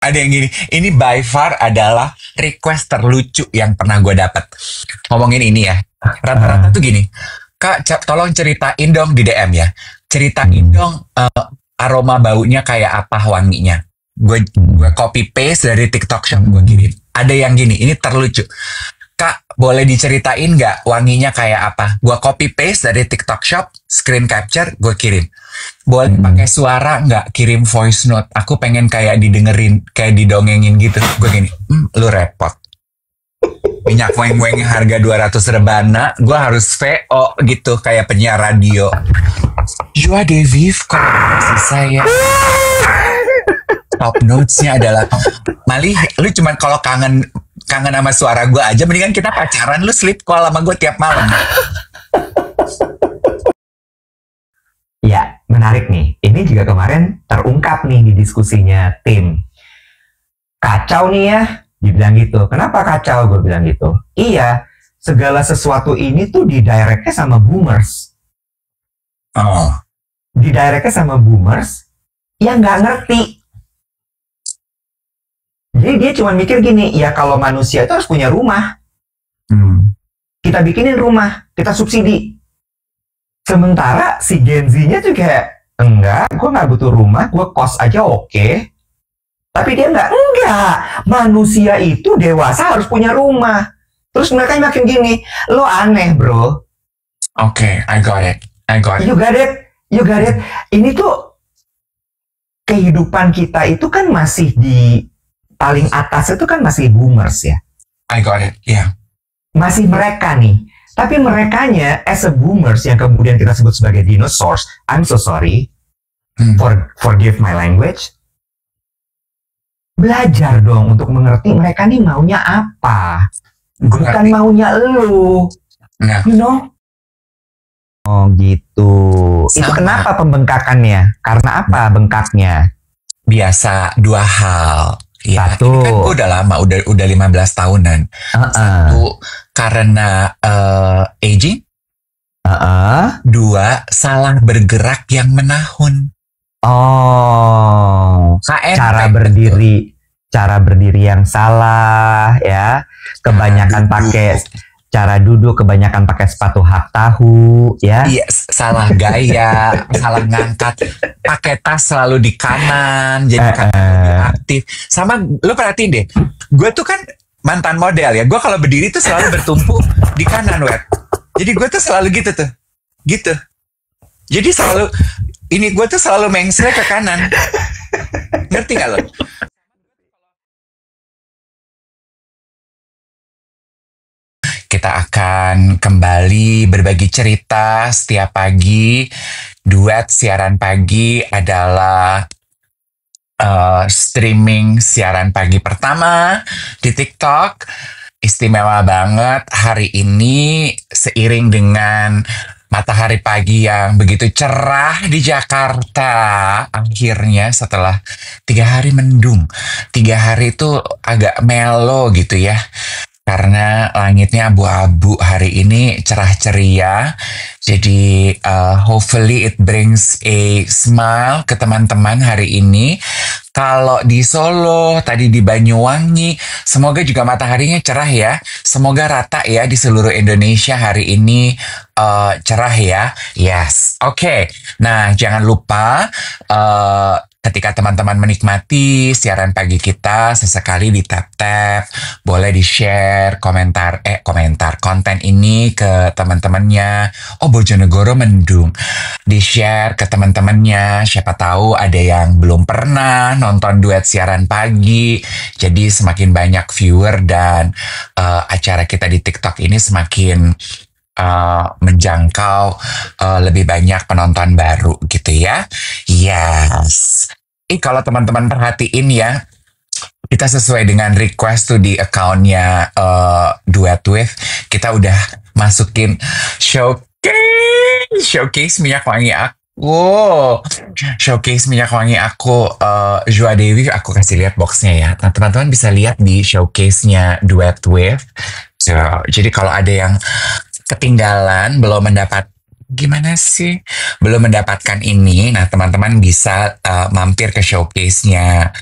Ada yang gini, ini by far adalah request terlucu yang pernah gue dapat. Ngomongin ini ya, rata-rata tuh gini, Kak, tolong ceritain dong di DM ya. Ceritain dong aroma baunya kayak apa, wanginya. Gue copy paste dari TikTok Shop, gue kirim. Ada yang gini, ini terlucu. Kak, boleh diceritain nggak wanginya kayak apa? Gue copy paste dari TikTok Shop, screen capture, gue kirim. Boleh pakai suara nggak? Kirim voice note. Aku pengen kayak didengerin, kayak didongengin gitu. Gue gini, lu repot. Minyak weng-weng harga 200 rebana, gue harus VO gitu, kayak penyiar radio. Joie de vivre kolaborasi saya. Top notes-nya adalah, Mali, lu cuman kalau kangen sama suara gue aja, mendingan kita pacaran, lu sleep call sama gue tiap malam. Ya, menarik nih. Ini juga kemarin terungkap nih di diskusinya tim. Kacau nih ya, dibilang gitu. Kenapa kacau? Gue bilang gitu. Iya, segala sesuatu ini tuh didirectnya sama boomers. Oh. Didirectnya sama boomers yang nggak ngerti. Jadi dia cuma mikir gini, ya kalau manusia itu harus punya rumah. Kita bikinin rumah, kita subsidi. Sementara si Gen Z-nya tuh kayak, enggak, gue nggak butuh rumah, gue kos aja oke. Tapi dia enggak. Manusia itu dewasa harus punya rumah. Terus mereka makin gini, lo aneh bro. Oke, I got it. You got it. Ini tuh kehidupan kita itu kan masih di paling atas itu kan masih boomers ya. I got it, yeah. Masih mereka nih. Tapi merekanya as a boomers yang kemudian kita sebut sebagai dinosaurs, I'm so sorry. Forgive my language. Belajar dong untuk mengerti mereka nih maunya apa. Bukan maunya lu. Nah. You know? Oh gitu. Sama. Itu kenapa pembengkakannya? Karena apa bengkaknya? Biasa dua hal. Ya, satu. Ini kan gue udah lama, udah 15 tahunan. Satu, karena aging. Dua, salah bergerak yang menahun. Oh, cara berdiri yang salah ya. Kebanyakan pakai cara duduk, kebanyakan pakai sepatu hak tahu ya. Iya, salah gaya, salah ngangkat, pakai tas selalu di kanan, jadi kan lebih aktif. Sama lo perhatiin deh, gue tuh kan mantan model ya. Gue kalau berdiri tuh selalu bertumpu di kanan, web. Jadi gue tuh selalu gitu tuh, gitu. Jadi selalu ini gue tuh selalu mengsel ke kanan. Ngerti gak lo? Kita akan kembali berbagi cerita setiap pagi. Duet siaran pagi adalah streaming siaran pagi pertama di TikTok. Istimewa banget hari ini seiring dengan matahari pagi yang begitu cerah di Jakarta. Akhirnya setelah 3 hari mendung, 3 hari itu agak melo gitu ya. Karena langitnya abu-abu, hari ini cerah ceria. Jadi hopefully it brings a smile ke teman-teman hari ini. Kalau di Solo, tadi di Banyuwangi, semoga juga mataharinya cerah ya. Semoga rata ya di seluruh Indonesia hari ini cerah ya. Yes, oke. Nah, jangan lupa ketika teman-teman menikmati siaran pagi kita, sesekali di tap-tap, boleh di-share komentar konten ini ke teman-temannya. Oh, Bojonegoro mendung. Di-share ke teman-temannya, siapa tahu ada yang belum pernah nonton duet siaran pagi. Jadi semakin banyak viewer dan acara kita di TikTok ini semakin menjangkau lebih banyak penonton baru gitu ya. Yes. Kalau teman-teman perhatiin ya, kita sesuai dengan request tuh di account-nya Duet With, kita udah masukin showcase minyak wangi aku. Showcase minyak wangi aku Joie de Vivre, aku kasih lihat boxnya ya. Nah, teman-teman bisa lihat di showcase-nya Duet With. So, jadi kalau ada yang ketinggalan, belum mendapatkan ini, nah teman-teman bisa mampir ke showcase-nya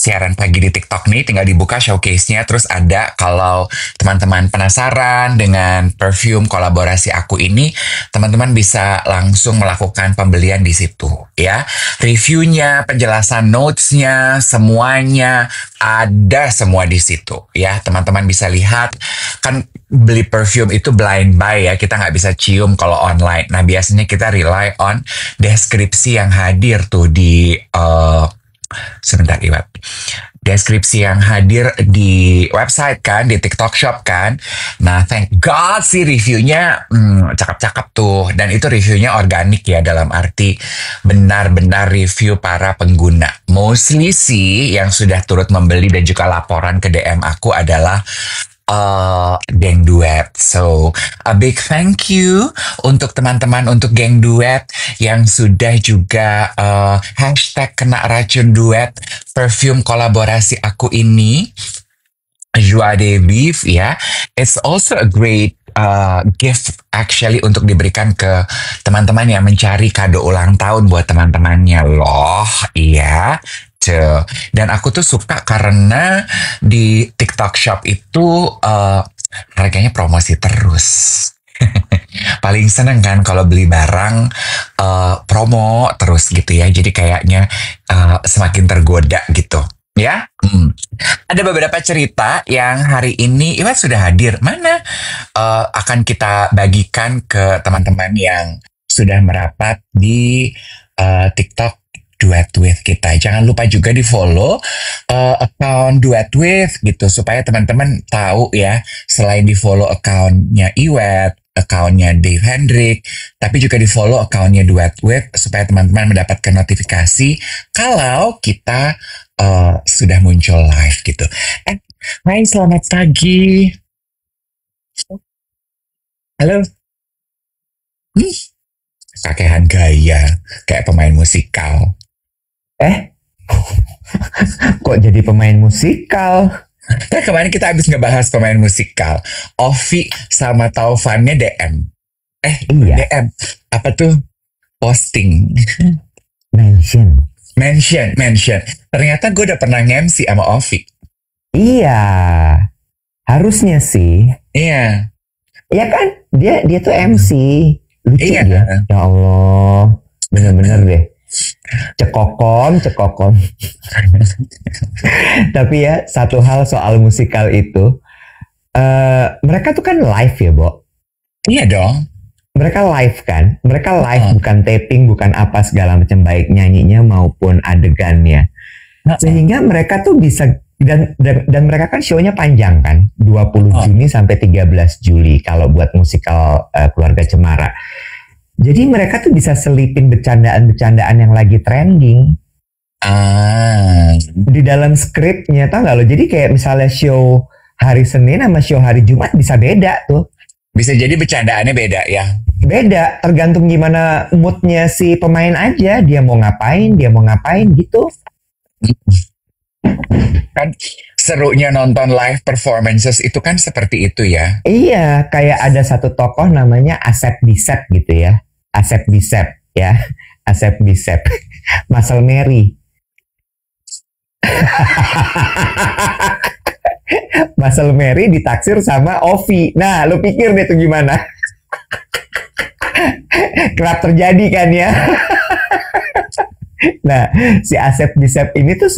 siaran pagi di TikTok nih, tinggal dibuka showcase-nya. Terus ada, kalau teman-teman penasaran dengan perfume kolaborasi aku ini, teman-teman bisa langsung melakukan pembelian di situ ya. Reviewnya, penjelasan notes-nya, semuanya ada semua di situ ya. Teman-teman bisa lihat, kan beli perfume itu blind buy ya, kita nggak bisa cium kalau online. Nah, biasanya kita rely on deskripsi yang hadir tuh di sebentar Iwat. Deskripsi yang hadir di website kan, di TikTok Shop kan. Nah, thank God sih reviewnya cakep-cakep tuh. Dan itu reviewnya organik ya, dalam arti benar-benar review para pengguna. Mostly sih yang sudah turut membeli dan juga laporan ke DM aku adalah geng duet. So, a big thank you untuk teman-teman untuk geng duet yang sudah juga hashtag kena racun duet perfume kolaborasi aku ini. Joie de Vivre ya. It's also a great gift actually untuk diberikan ke teman-teman yang mencari kado ulang tahun buat teman-temannya loh. Iya. Dan aku tuh suka karena di TikTok Shop itu harganya promosi terus. Paling seneng kan kalau beli barang promo terus gitu ya. Jadi kayaknya semakin tergoda gitu. Ya, ada beberapa cerita yang hari ini Iwat sudah hadir. Mana akan kita bagikan ke teman-teman yang sudah merapat di TikTok Duet With kita. Jangan lupa juga di follow account Duet With gitu, supaya teman-teman tahu ya, selain di follow accountnya Iwet, accountnya Dave Hendrik, tapi juga di follow accountnya Duet With, supaya teman-teman mendapatkan notifikasi kalau kita sudah muncul live gitu. Hai, selamat pagi. Halo. Kakehan gaya, kayak pemain musikal. Kok jadi pemain musikal? Kan kemarin kita habis ngebahas pemain musikal. Ovi sama Taufannya DM. Iya. DM. Apa tuh? Posting. Mention. Ternyata gue udah pernah nge-MC sama Ovi. Iya. Harusnya sih. Iya. Iya kan? Dia tuh MC. Lucu Iya. dia. Ya Allah. Bener-bener deh. Cekokom. Tapi ya, satu hal soal musikal itu, mereka tuh kan live ya, Bo? Iya dong. Mereka live kan? Mereka live, bukan taping, bukan apa segala macam, baik nyanyinya maupun adegannya. Sehingga mereka tuh bisa, dan mereka kan show-nya panjang kan, 20 Juni sampai 13 Juli kalau buat musikal Keluarga Cemara. Jadi mereka tuh bisa selipin bercandaan-bercandaan yang lagi trending di dalam skripnya, tau gak lo? Jadi kayak misalnya show hari Senin sama show hari Jumat bisa beda tuh. Bisa jadi bercandaannya beda ya? Beda, tergantung gimana moodnya si pemain aja. Dia mau ngapain gitu. Kan serunya nonton live performances itu kan seperti itu ya? Iya, kayak ada satu tokoh namanya Asep Bisep gitu ya. Asep Bisep ya. Asep Bisep. Muscle Mary. Muscle Mary ditaksir sama Ovi. Nah, lu pikir deh tuh gimana? Kerap terjadi kan ya. Nah, si Asep Bisep ini tuh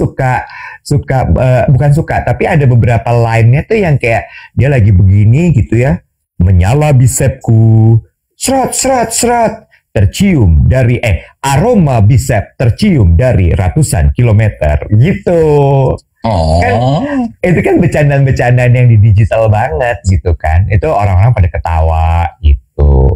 bukan suka, tapi ada beberapa line-nya tuh yang kayak dia lagi begini gitu ya. Menyala bisepku, seret, tercium dari aroma bisep tercium dari ratusan kilometer gitu. Kan, itu kan bercandaan-bercandaan yang di digital banget gitu kan. Itu orang-orang pada ketawa gitu.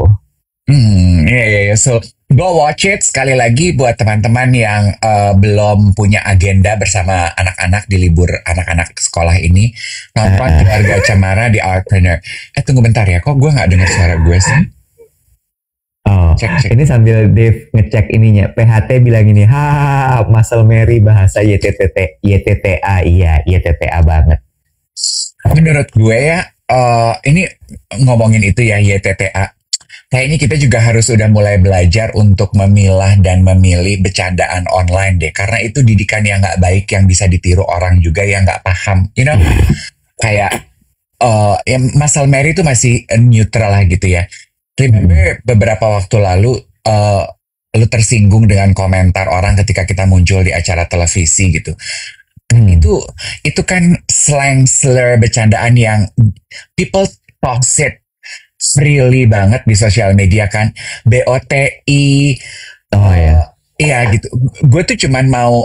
Iya. So, go watch it sekali lagi buat teman-teman yang belum punya agenda bersama anak-anak di libur anak-anak sekolah ini. Nonton Keluarga Cemara di Artpreneur. Tunggu bentar ya, kok gue nggak dengar suara gue sih? Cek. Ini sambil Dave ngecek ininya. PHT bilang ini, Muscle Mary bahasa YTTA. Iya, YTTA banget. Menurut gue ya, ini ngomongin itu ya, YTTA. kayaknya kita juga harus udah mulai belajar untuk memilah dan memilih bercandaan online deh. Karena itu didikan yang nggak baik yang bisa ditiru orang juga yang nggak paham. You know, kayak ya Muscle Mary itu masih neutral lah gitu ya. Remember beberapa waktu lalu lu tersinggung dengan komentar orang ketika kita muncul di acara televisi gitu. Itu kan slang slur bercandaan yang people toss it freely banget di sosial media kan. BOTI. Oh ya. Iya gitu. Gue tuh cuman mau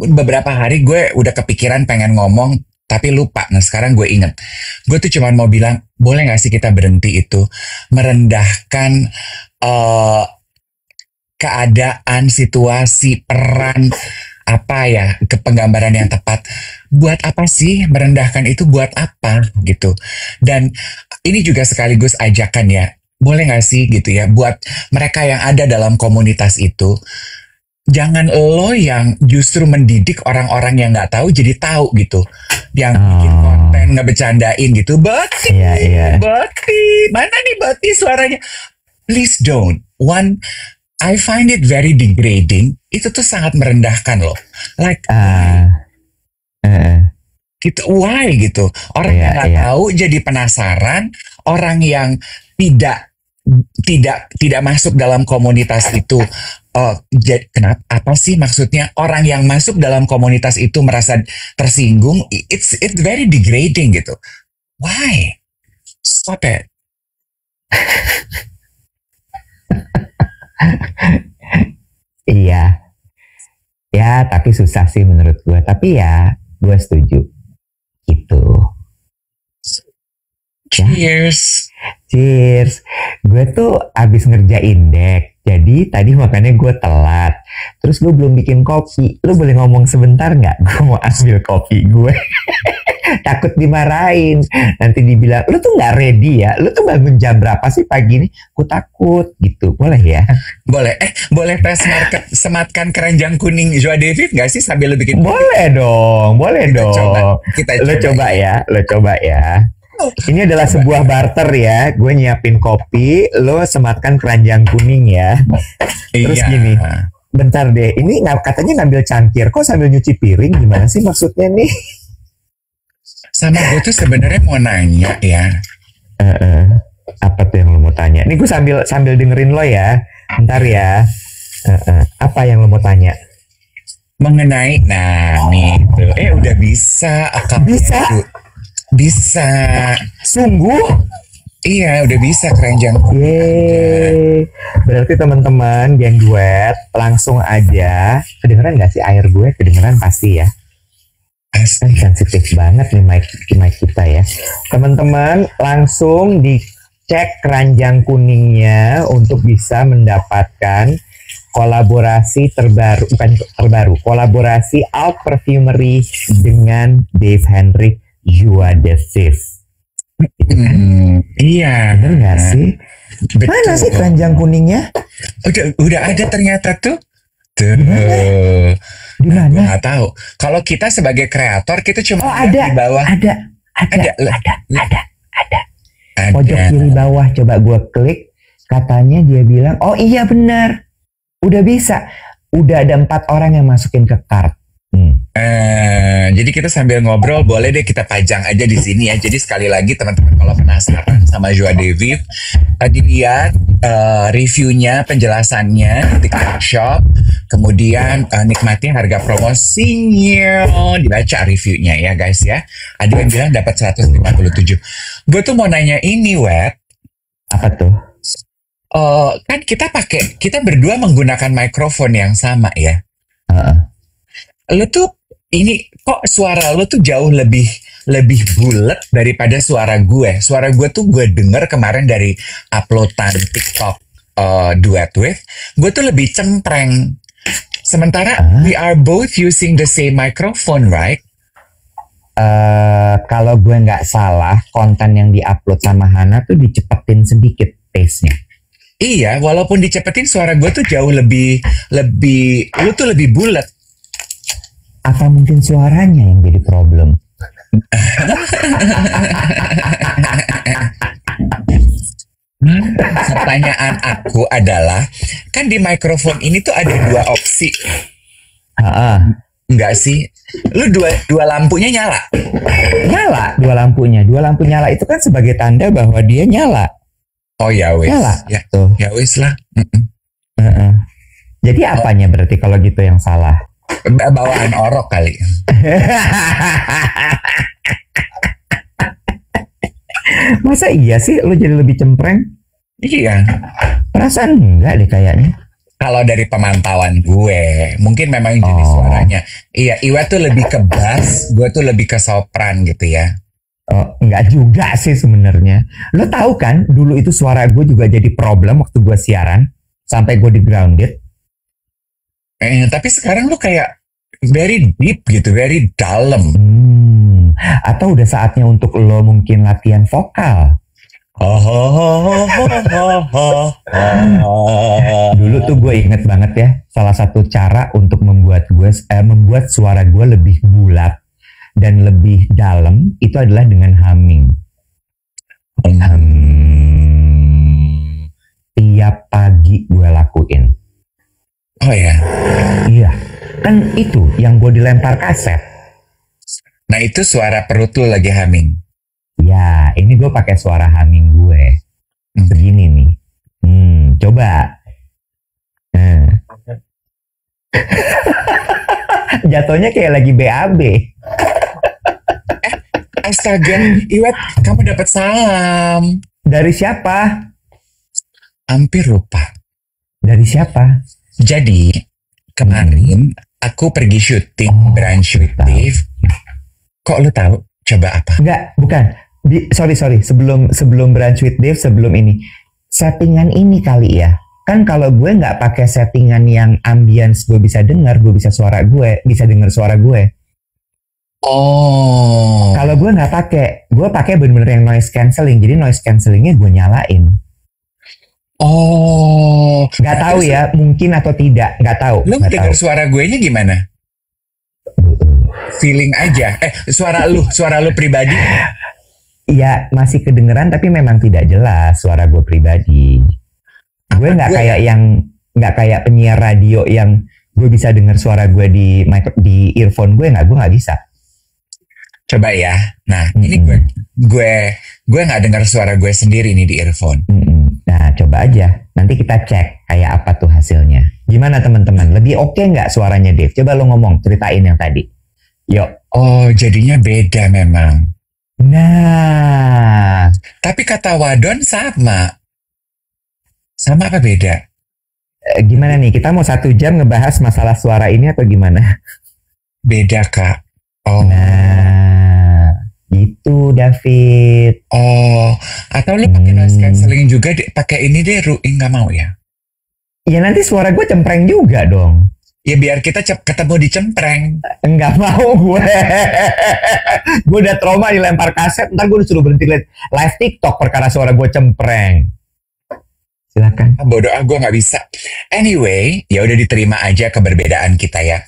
beberapa hari gue udah kepikiran pengen ngomong tapi lupa. Nah sekarang gue inget. Gue tuh cuman mau bilang boleh gak sih kita berhenti itu merendahkan keadaan, situasi, peran, apa ya, penggambaran yang tepat. Buat apa sih merendahkan itu, buat apa gitu. Dan ini juga sekaligus ajakan ya, boleh gak sih gitu ya, buat mereka yang ada dalam komunitas itu, jangan lo yang justru mendidik orang-orang yang gak tahu jadi tahu gitu. Yang bikin konten ngebecandain gitu. Bati, Bati, mana nih Bati suaranya? Please don't. One, I find it very degrading. Itu tuh sangat merendahkan loh. Like, gitu, why gitu? Orang yang nggak tahu jadi penasaran. Orang yang tidak masuk dalam komunitas itu. Kenapa? Apa sih maksudnya? Orang yang masuk dalam komunitas itu merasa tersinggung. It's very degrading gitu. Why? Stop it. Iya. Ya, tapi susah sih menurut gue. Tapi ya, gue setuju. Gitu. Cheers. Cheers. Gue tuh abis ngerjain deck. Jadi tadi makanya gue telat. Terus gue belum bikin kopi. Lu boleh ngomong sebentar nggak? Gue mau ambil kopi gue. Takut dimarahin. Nanti dibilang, lu tuh nggak ready ya? Lu tuh bangun jam berapa sih pagi ini? Aku takut gitu. Boleh ya? Boleh. Boleh tes sematkan keranjang kuning Joa David nggak sih sambil lu bikin kopi? Boleh dong. Kita coba ya. Ini adalah sebuah barter ya. Gue nyiapin kopi, lo sematkan keranjang kuning ya. Terus gini, bentar deh. Ini katanya ngambil cangkir, kok sambil nyuci piring? Gimana sih maksudnya nih? Sama gue tuh sebenarnya mau nanya ya. Apa tuh yang lo mau tanya? Nih gue sambil dengerin lo ya. Bentar ya. Apa yang lo mau tanya? Mengenai, nah nih tuh. Udah bisa. Bisa. Sungguh? Iya, udah bisa keranjang. Yeay. Berarti teman-teman geng duet langsung aja. Kedengeran gak sih air gue? Kedengeran pasti ya. Sensitif banget nih mic kita ya. Teman-teman langsung dicek keranjang kuningnya untuk bisa mendapatkan kolaborasi kolaborasi Alt Perfumery dengan Dave Hendrik Joa David. Iya. Bener gak sih? Betul. Mana sih keranjang kuningnya? Udah ada ternyata tuh. Di mana? Gue nggak tahu. Kalau kita sebagai kreator kita cuma ada di bawah. Ada. Pojok kiri bawah, coba gue klik. Katanya dia bilang, oh iya benar. Udah bisa. Udah ada 4 orang yang masukin ke cart. Jadi kita sambil ngobrol boleh deh kita pajang aja di sini ya. Jadi sekali lagi teman-teman kalau penasaran sama Joa David, tadi lihat reviewnya, penjelasannya di TikTok Shop, kemudian nikmati harga promosinya, dibaca reviewnya ya guys ya. Ada yang bilang dapat 157. Gue tuh mau nanya ini, Wet. Apa tuh? Kan kita berdua menggunakan mikrofon yang sama ya. Lu tuh ini kok suara lu tuh jauh lebih bulat daripada suara gue. Suara gue tuh gue denger kemarin dari uploadan TikTok Duet With, gue tuh lebih cempreng. Sementara we are both using the same microphone, right? Kalau gue nggak salah, konten yang diupload sama Hana tuh dicepetin sedikit pace-nya. Iya, walaupun dicepetin suara gue tuh jauh lebih lu tuh lebih bulat. Apa mungkin suaranya yang jadi problem? Pertanyaan aku adalah, kan di mikrofon ini tuh ada dua opsi, enggak sih? Lu dua lampunya nyala. Nyala dua lampunya. Dua lampu nyala itu kan sebagai tanda bahwa dia nyala. Oh ya wes. Nyala. Ya, Tuh. ya wes lah. Jadi apanya berarti kalau gitu yang salah? Bawaan orok kali. Masa iya sih lu jadi lebih cempreng? Iya. Perasaan enggak deh kayaknya. Kalau dari pemantauan gue, mungkin memang jenis suaranya. Iya, Iwa tuh lebih ke bass, gue tuh lebih ke sopran gitu ya. Oh, enggak juga sih sebenarnya. Lo tahu kan, dulu itu suara gue juga jadi problem waktu gue siaran sampai gue di grounded. Tapi sekarang lu kayak very deep gitu, very dalam. Atau udah saatnya untuk lo mungkin latihan vokal. Dulu tuh gue inget banget ya, salah satu cara untuk membuat suara gue lebih bulat dan lebih dalam itu adalah dengan humming. Tiap pagi gue lakuin. Oh ya? Iya, kan itu yang gue dilempar kaset. Nah itu suara perut lu lagi humming. Ya, ini gue pakai suara humming gue. Begini nih. Coba. Jatuhnya kayak lagi BAB. Astaga, Iwet, kamu dapat salam. Dari siapa? Hampir lupa. Dari siapa? Jadi, kemarin aku pergi syuting Branch with Dave. Kok lu tahu? Coba apa? Enggak, bukan. Sorry. Sebelum Branch with Dave, sebelum ini. Settingan ini kali ya. Kan kalau gue nggak pakai settingan yang ambience gue bisa dengar, gue bisa dengar suara gue. Oh. Kalau gue nggak pakai bener-bener yang noise cancelling. Jadi noise cancellingnya gue nyalain. Oh. Nggak tahu ya, mungkin atau tidak, nggak tahu. Lu dengar suara gue nya gimana? Feeling aja. Suara lu pribadi. Iya, masih kedengeran tapi memang tidak jelas suara gue pribadi. Gue nggak kayak penyiar radio yang gue bisa dengar suara gue di earphone gue nggak bisa. Coba ya. Nah, ini gue nggak dengar suara gue sendiri nih di earphone. Nah, coba aja. Nanti kita cek kayak apa tuh hasilnya. Gimana teman-teman? Lebih oke nggak suaranya Dave? Coba lo ngomong, ceritain yang tadi. Yuk. Oh, jadinya beda memang. Nah. Tapi kata Wadon sama. Sama apa beda? Gimana nih? Kita mau 1 jam ngebahas masalah suara ini atau gimana? Beda, Kak. Oh. Nah, gitu David. Oh, atau lu pakai noise cancelling juga pakai ini deh, Ruing nggak mau ya? Ya nanti suara gue cempreng juga dong. Ya biar kita ketemu di cempreng. Enggak mau gue. Gue udah trauma dilempar kaset, ntar gue disuruh berhenti live TikTok perkara suara gue cempreng. Silakan. Bodoh, gue nggak bisa. Anyway, ya udah diterima aja keberbedaan kita ya.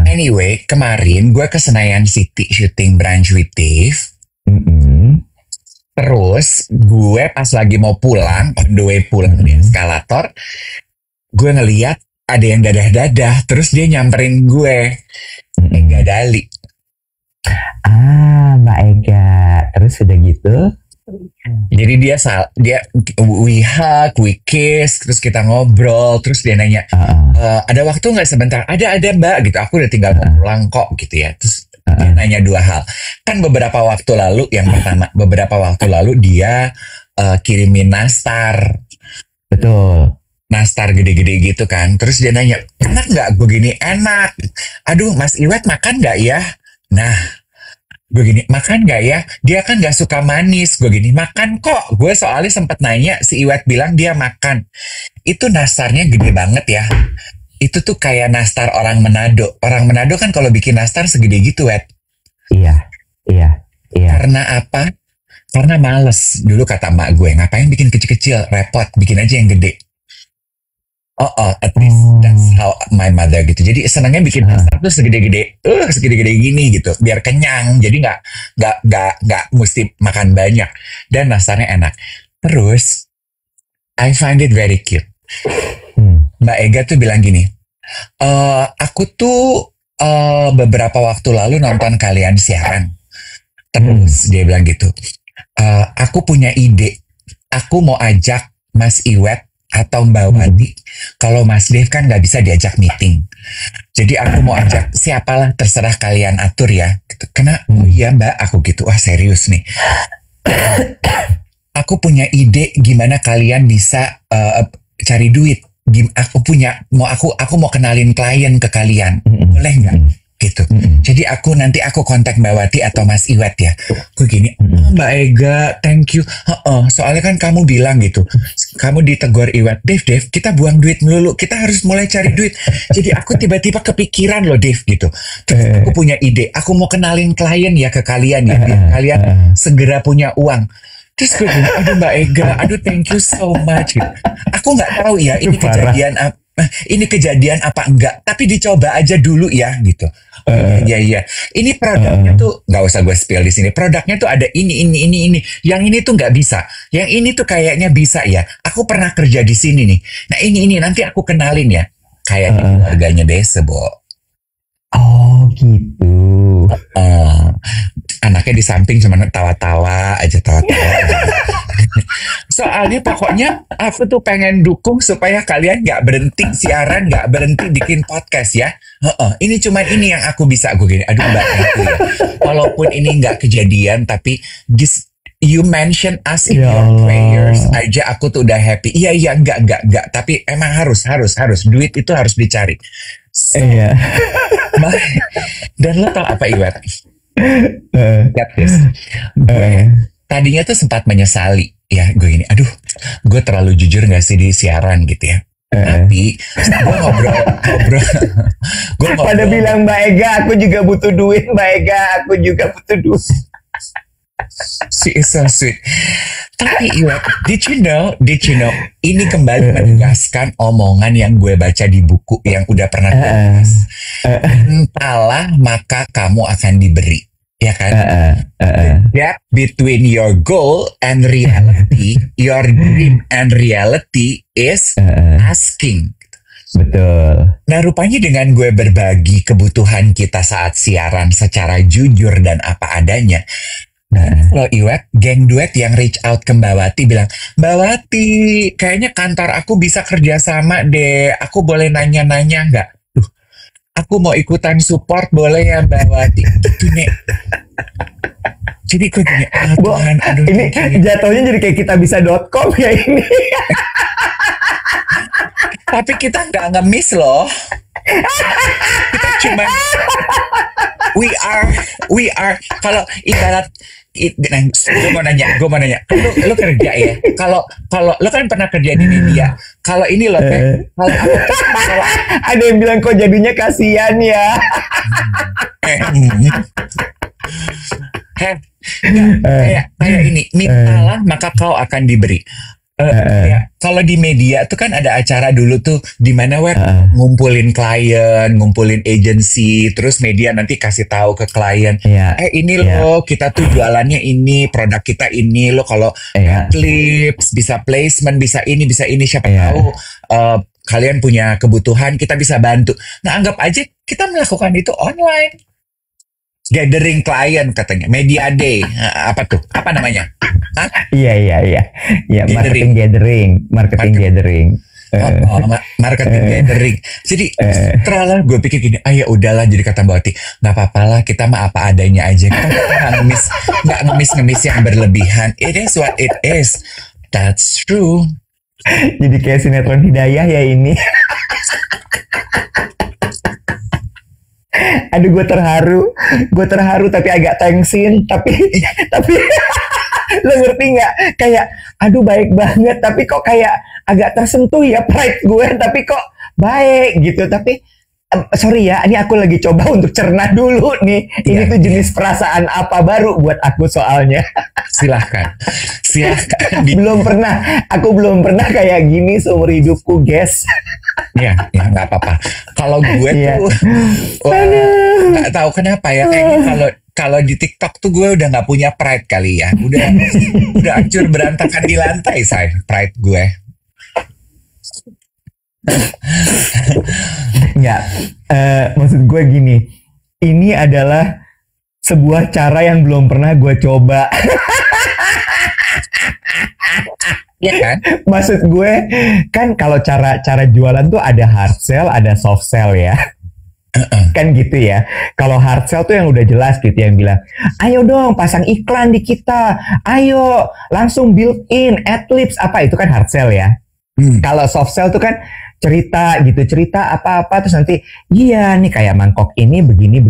Anyway, kemarin gue ke Senayan City syuting Branch with Dave. Terus gue pas lagi mau pulang, on the way pulang di eskalator, gue ngeliat ada yang dadah-dadah, terus dia nyamperin gue. Ega Dali. Mbak Ega. Terus udah gitu? Jadi dia we hug, we kiss, terus kita ngobrol, terus dia nanya, ada waktu nggak sebentar? Ada Mbak, gitu. Aku udah tinggal mau pulang kok, gitu ya. Terus dia nanya 2 hal. Kan beberapa waktu lalu, yang pertama, dia kirimin nastar. Betul. Nastar gede-gede gitu kan. Terus dia nanya, enak nggak? Gue gini, enak. Aduh, Mas Iwet makan nggak ya? Nah, gue gini, makan nggak ya? Dia kan nggak suka manis. Gue gini, makan kok. Gue soalnya sempat nanya, si Iwet bilang dia makan. Itu nastarnya gede banget ya. Itu tuh kayak nastar orang Manado. Orang Manado kan kalau bikin nastar segede gitu, Wet. Iya. Karena apa? Karena males. Dulu kata emak gue, ngapain bikin kecil-kecil? Repot, bikin aja yang gede. At least that's how my mother gitu. Jadi senangnya bikin nastar tuh segede-gede gini gitu, biar kenyang. Jadi nggak mesti makan banyak. Dan nastarnya enak. Terus I find it very cute. Mbak Ega tuh bilang gini, aku tuh beberapa waktu lalu nonton kalian siaran. Terus dia bilang gitu, aku punya ide. Aku mau ajak Mas Iwet atau Mbak Wati. Kalau Mas Dev kan nggak bisa diajak meeting. Jadi aku mau ajak siapalah terserah kalian atur ya. Gitu. Karena oh iya Mbak, aku gitu. Wah serius nih. Aku punya ide gimana kalian bisa cari duit. Aku mau kenalin klien ke kalian. Boleh nggak? Gitu. Jadi nanti aku kontak Mbak Wati atau Mas Iwet ya. Gue gini, Mbak Ega, thank you. Soalnya kan kamu bilang gitu, kamu ditegur Iwet, Dev, kita buang duit melulu, kita harus mulai cari duit. Jadi aku tiba-tiba kepikiran loh Dev gitu. Terus aku punya ide, aku mau kenalin klien ya ke kalian ya, biar kalian segera punya uang. Terus gue bilang, aduh Mbak Ega, aduh thank you so much. Gitu. Aku nggak tahu ya ini kejadian apa enggak, tapi dicoba aja dulu ya gitu. Iya. Ini produknya tuh nggak usah gue spill di sini. Produknya tuh ada ini. Yang ini tuh nggak bisa. Yang ini tuh kayaknya bisa ya. Aku pernah kerja di sini nih. Nah ini nanti aku kenalin ya. Kayak keluarganya Dese, Bo. Oh gitu. Anaknya di samping cuma tawa-tawa aja. Soalnya pokoknya aku tuh pengen dukung supaya kalian nggak berhenti siaran, nggak berhenti bikin podcast ya. Ini cuma ini yang aku bisa. Aku gini, aduh Mbak itu ya. Walaupun ini nggak kejadian, tapi you mention us in your prayers aja, aku tuh udah happy. Iya, enggak. Tapi emang harus. Duit itu harus dicari. So, dan lo tau apa Iwet? Get this. Tadinya tuh sempat menyesali ya, gue gini, aduh gue terlalu jujur gak sih di siaran gitu ya. Tapi gue ngobrol pada bilang Mbak Ega aku juga butuh duit, Mbak Ega aku juga butuh duit. She is so sweet. Tapi Iwet, did you know ini kembali menegaskan omongan yang gue baca di buku yang udah pernah gue bahas. Entahlah maka kamu akan diberi. Ya kan? The gap between your goal and reality, your dream and reality is asking. Betul. Nah rupanya dengan gue berbagi kebutuhan kita saat siaran secara jujur dan apa adanya. Kalau Iwet, geng duet yang reach out ke Mbak Wati bilang, Mbak Wati, kayaknya kantor aku bisa kerjasama deh. Aku boleh nanya-nanya nggak? Aku mau ikutan support boleh ya Mbak Wati? Itu nek. Jadi gue gini, Tuhan, aduh. Ini jatuhnya jadi kayak kita bisa.com ya ini. Tapi kita nggak ngemis loh. Kita cuma we are kalau ibarat gue mau nanya lu kerja ya, kalau lu kan pernah kerja di media, kalau ini loh kalau ada yang bilang kok jadinya kasihan ya. Kayak ini, mintalah maka kau akan diberi. Ya, kalau di media tuh kan ada acara dulu tuh di mana ngumpulin klien, ngumpulin agency, terus media nanti kasih tahu ke klien, ini loh kita tuh jualannya ini, produk kita ini, lo kalau clips bisa placement, bisa ini siapa tahu kalian punya kebutuhan, kita bisa bantu. Nah anggap aja kita melakukan itu online. Gathering klien katanya, media day, apa tuh? Apa namanya? Hah? Iya. Marketing gathering. Marketing gathering. Jadi setelah gue pikir gini, ya udahlah, jadi kata Mbak Wati, nggak apa-apa lah, kita mah apa adanya aja. Kita nggak ngemis yang berlebihan. It is what it is. That's true. Jadi kayak sinetron Hidayah ya ini. Aduh gue terharu tapi agak thanksin, tapi lo ngerti nggak, kayak aduh baik banget tapi kok kayak agak tersentuh ya pride gue, tapi kok baik gitu. Tapi sorry ya, ini aku lagi coba untuk cerna dulu nih, ini tuh jenis perasaan apa baru buat aku soalnya. Silahkan. Aku belum pernah kayak gini seumur hidupku, guys. Ya nggak apa-apa. Kalau gue tuh nggak tahu kenapa ya, kayaknya kalau di TikTok tuh gue udah nggak punya pride kali ya. Udah hancur berantakan di lantai, say, pride gue. Enggak, maksud gue gini, ini adalah sebuah cara yang belum pernah gue coba. Iya kan? Maksud gue kan kalau cara jualan tuh ada hard sell, ada soft sell ya. Kan gitu ya. Kalau hard sell tuh yang udah jelas gitu, yang bilang, ayo dong pasang iklan di kita, ayo langsung built in, adlibs apa, itu kan hard sell ya. Kalau soft sell tuh kan cerita gitu, cerita apa-apa terus nanti iya nih kayak mangkok ini begini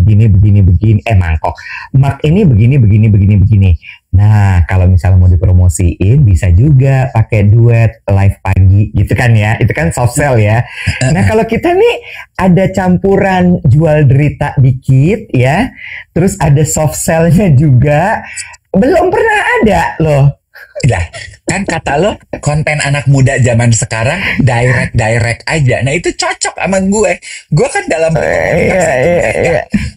mangkok mak ini begini. Nah kalau misalnya mau dipromosiin bisa juga pakai duet live pagi gitu kan ya, itu kan soft sell ya. Nah kalau kita nih ada campuran jual derita dikit ya, terus ada soft sellnya juga, belum pernah ada loh. Lah, kan kata lo konten anak muda zaman sekarang direct aja. Nah itu cocok sama gue. Gue kan dalam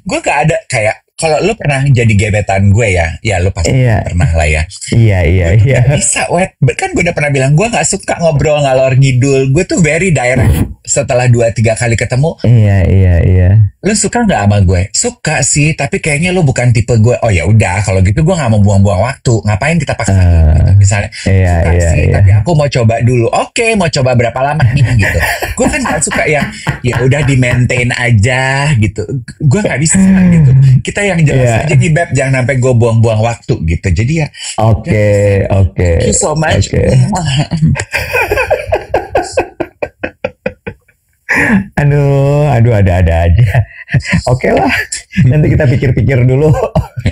gue gak ada kayak, kalau lo pernah jadi gebetan gue ya lo pasti pernah lah ya. Iya. Bisa, kan gue udah pernah bilang gue gak suka ngobrol ngalor ngidul. Gue tuh very direct. Setelah 2-3 kali ketemu, iya. Lo suka nggak sama gue? Suka sih, tapi kayaknya lo bukan tipe gue. Oh ya udah, kalau gitu gue nggak mau buang-buang waktu. Ngapain kita paksa gitu, misalnya? Suka sih, tapi aku mau coba dulu. Oke, mau coba berapa lama nih gitu. Gue kan nggak suka yang ya udah di maintain aja gitu. Gue nggak bisa gitu. Kita yang jelas aja nih Beb, jangan sampai gue buang-buang waktu gitu. Jadi ya. Oke. Thank you so much. Aduh, ada aja. Oke lah, nanti kita pikir-pikir dulu.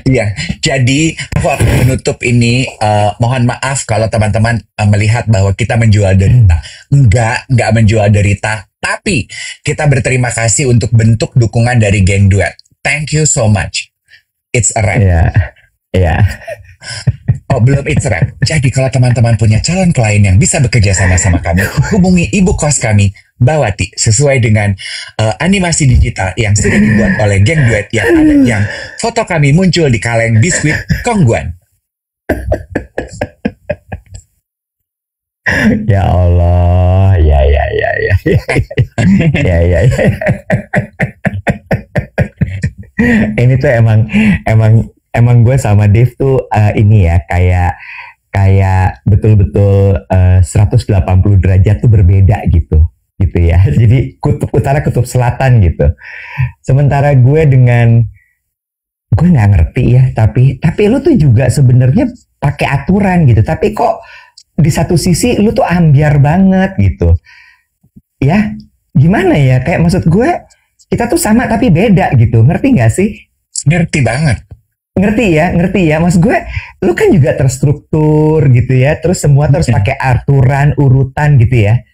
Iya, jadi aku akan menutup ini. Mohon maaf kalau teman-teman melihat bahwa kita menjual derita. Enggak menjual derita. Tapi kita berterima kasih untuk bentuk dukungan dari Geng Duet. Thank you so much. It's a wrap. Iya. Oh belum, it's a wrap. Jadi kalau teman-teman punya calon klien yang bisa bekerja sama kami, hubungi ibu kos kami, Bawati, sesuai dengan animasi digital yang sudah dibuat oleh Geng Duet yang foto kami muncul di kaleng biskuit Kongguan. Ya Allah, ya. Ini tuh emang gue sama Dave tuh ini ya kayak betul-betul 180 derajat tuh berbeda gitu ya. Jadi kutub utara kutub selatan gitu. Sementara gue nggak ngerti ya, tapi lu tuh juga sebenarnya pakai aturan gitu. Tapi kok di satu sisi lu tuh ambiar banget gitu. Ya, gimana ya? Kayak maksud gue kita tuh sama tapi beda gitu. Ngerti nggak sih? Ngerti banget. Ngerti ya. Maksud gue, lu kan juga terstruktur gitu ya. Terus semua terus pakai aturan, urutan gitu ya.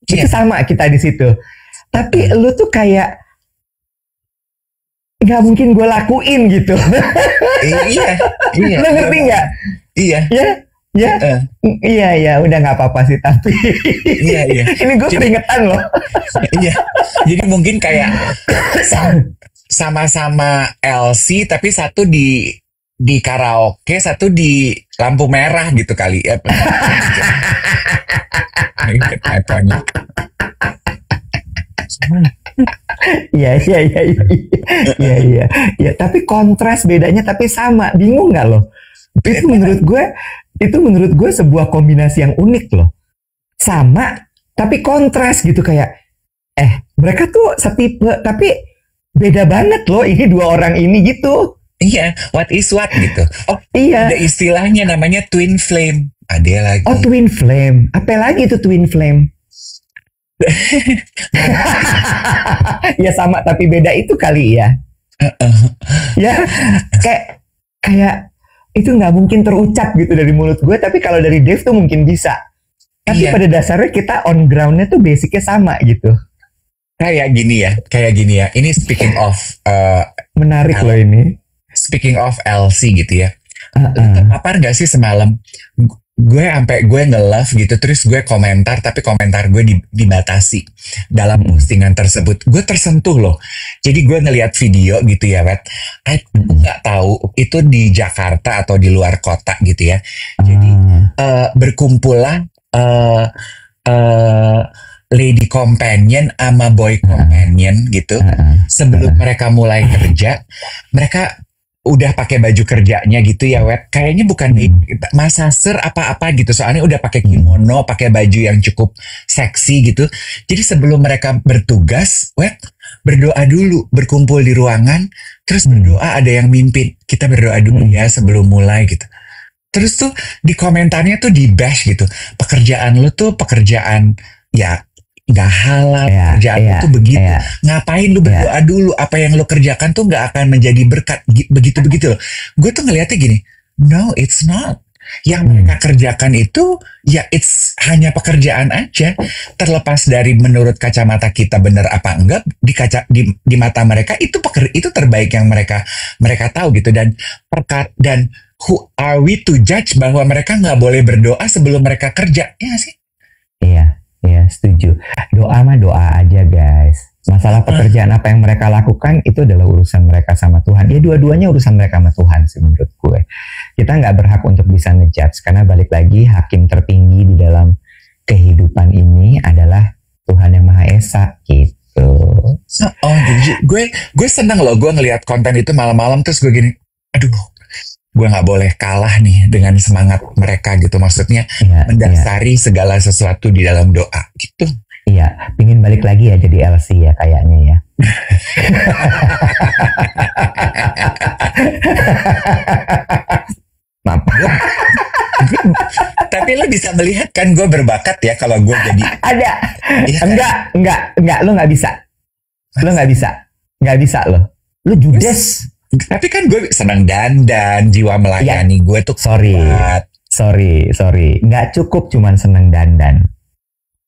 Itu sama kita di situ. Tapi lu tuh kayak nggak mungkin gue lakuin gitu. Iya. Lu ngerti nggak? Iya. Iya. Udah nggak apa-apa sih tapi. Iya. Ini gue keringetan loh. Iya. Jadi mungkin kayak sama-sama LC tapi satu di karaoke, satu di lampu merah gitu kali ya. Iya. Tapi kontras bedanya tapi sama. Bingung nggak lo? Itu menurut gue sebuah kombinasi yang unik loh. Sama tapi kontras gitu, kayak mereka tuh setipe tapi beda banget loh ini dua orang ini gitu. Iya, what is what gitu. Oh iya, ada istilahnya namanya twin flame. Ada lagi. Oh twin flame, apa lagi itu twin flame? Ya sama tapi beda itu kali ya. Ya kayak itu nggak mungkin terucap gitu dari mulut gue, tapi kalau dari Dave tuh mungkin bisa. Tapi pada dasarnya kita on groundnya tuh basicnya sama gitu. Kayak gini ya. Ini speaking of menarik loh ini. Speaking of LC gitu ya. Apa nggak sih semalam? Gue nge-love gitu, terus gue komentar, tapi komentar gue dibatasi dalam postingan tersebut. Gue tersentuh loh. Jadi gue ngelihat video gitu ya, Wet. Aku nggak tahu itu di Jakarta atau di luar kota gitu ya. Jadi berkumpullah lady companion sama boy companion gitu. Sebelum mereka mulai kerja, mereka udah pakai baju kerjanya gitu ya, Wet. Kayaknya bukan masasur apa-apa gitu. Soalnya udah pakai kimono, pakai baju yang cukup seksi gitu. Jadi sebelum mereka bertugas, Wet, berdoa dulu, berkumpul di ruangan, terus berdoa, ada yang mimpin. Kita berdoa dulu ya sebelum mulai gitu. Terus tuh di komentarnya tuh di bash gitu. Pekerjaan lu tuh pekerjaan ya gak halal, pekerjaan lu tuh begitu. Ngapain lu berdoa dulu? Apa yang lu kerjakan tuh gak akan menjadi berkat. Begitu-begitu loh. Gue tuh ngeliatnya gini, no it's not. Yang mereka kerjakan itu ya it's hanya pekerjaan aja. Terlepas dari menurut kacamata kita benar apa enggak, di mata mereka itu terbaik yang mereka tahu gitu. Dan who are we to judge bahwa mereka nggak boleh berdoa sebelum mereka kerja, ya nggak sih? Iya, setuju. Doa mah doa aja, guys. Masalah pekerjaan apa yang mereka lakukan itu adalah urusan mereka sama Tuhan. Ya dua-duanya urusan mereka sama Tuhan sih menurut gue. Kita nggak berhak untuk bisa ngejudge, karena balik lagi hakim tertinggi di dalam kehidupan ini adalah Tuhan yang Maha Esa gitu. Jadi gue seneng loh, gue ngelihat konten itu malam-malam terus gue gini, aduh, gue nggak boleh kalah nih dengan semangat mereka gitu. Maksudnya mendasari segala sesuatu di dalam doa gitu. Iya, pingin balik lagi ya jadi LC ya kayaknya ya. Maaf. Tapi lo bisa melihat kan gue berbakat ya kalau gue jadi. Ada. Ya, Enggak, lo nggak bisa. Nggak bisa lo. Lo judes. Tapi kan gue senang dandan, jiwa melayani gue tuh kuat. Sorry. Nggak cukup cuman senang dandan.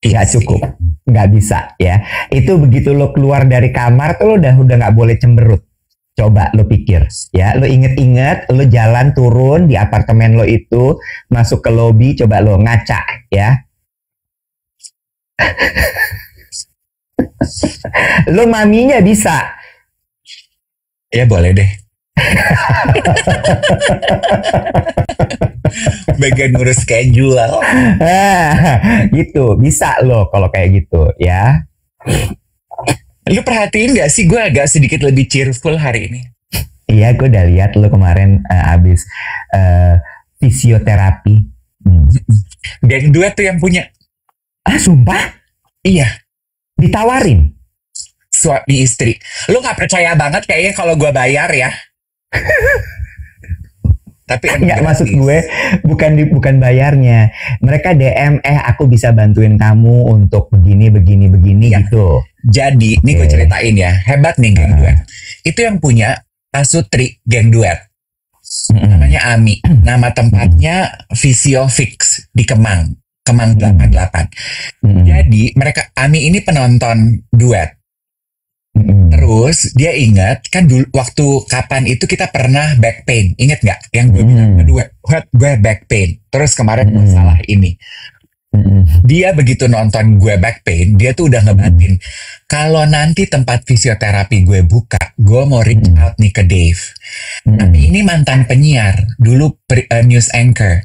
Nggak cukup. Nggak bisa ya. Itu begitu lo keluar dari kamar tuh lo udah nggak boleh cemberut. Coba lo pikir ya. Lo inget-inget lo jalan turun di apartemen lo itu, masuk ke lobi, coba lo ngaca ya. Lo maminya bisa. Ya boleh deh. Bagian ngurus schedule. Gitu, bisa loh kalau kayak gitu ya. Lu perhatiin gak sih gue agak sedikit lebih cheerful hari ini? Iya, gue udah lihat lo kemarin abis fisioterapi. Geng duet tuh yang punya. Sumpah? Iya. Ditawarin? Suami istri. Lu gak percaya banget kayaknya kalau gue bayar ya. Tapi nggak, maksud gue bukan bayarnya. Mereka DM, aku bisa bantuin kamu untuk begini ya. Gitu. Jadi, nih gue ceritain ya. Hebat nih geng duet. Itu yang punya Asutri geng duet. Namanya Ami. Nama tempatnya Visiofix di Kemang 88. Jadi Ami ini penonton duet. Terus dia ingat kan dulu waktu kapan itu kita pernah back pain, inget nggak? Yang gue bilang gue back pain. Terus kemarin masalah ini. Dia begitu nonton gue back pain, dia tuh udah ngebatin. Kalau nanti tempat fisioterapi gue buka, gue mau reach out nih ke Dave. Tapi ini mantan penyiar, dulu news anchor.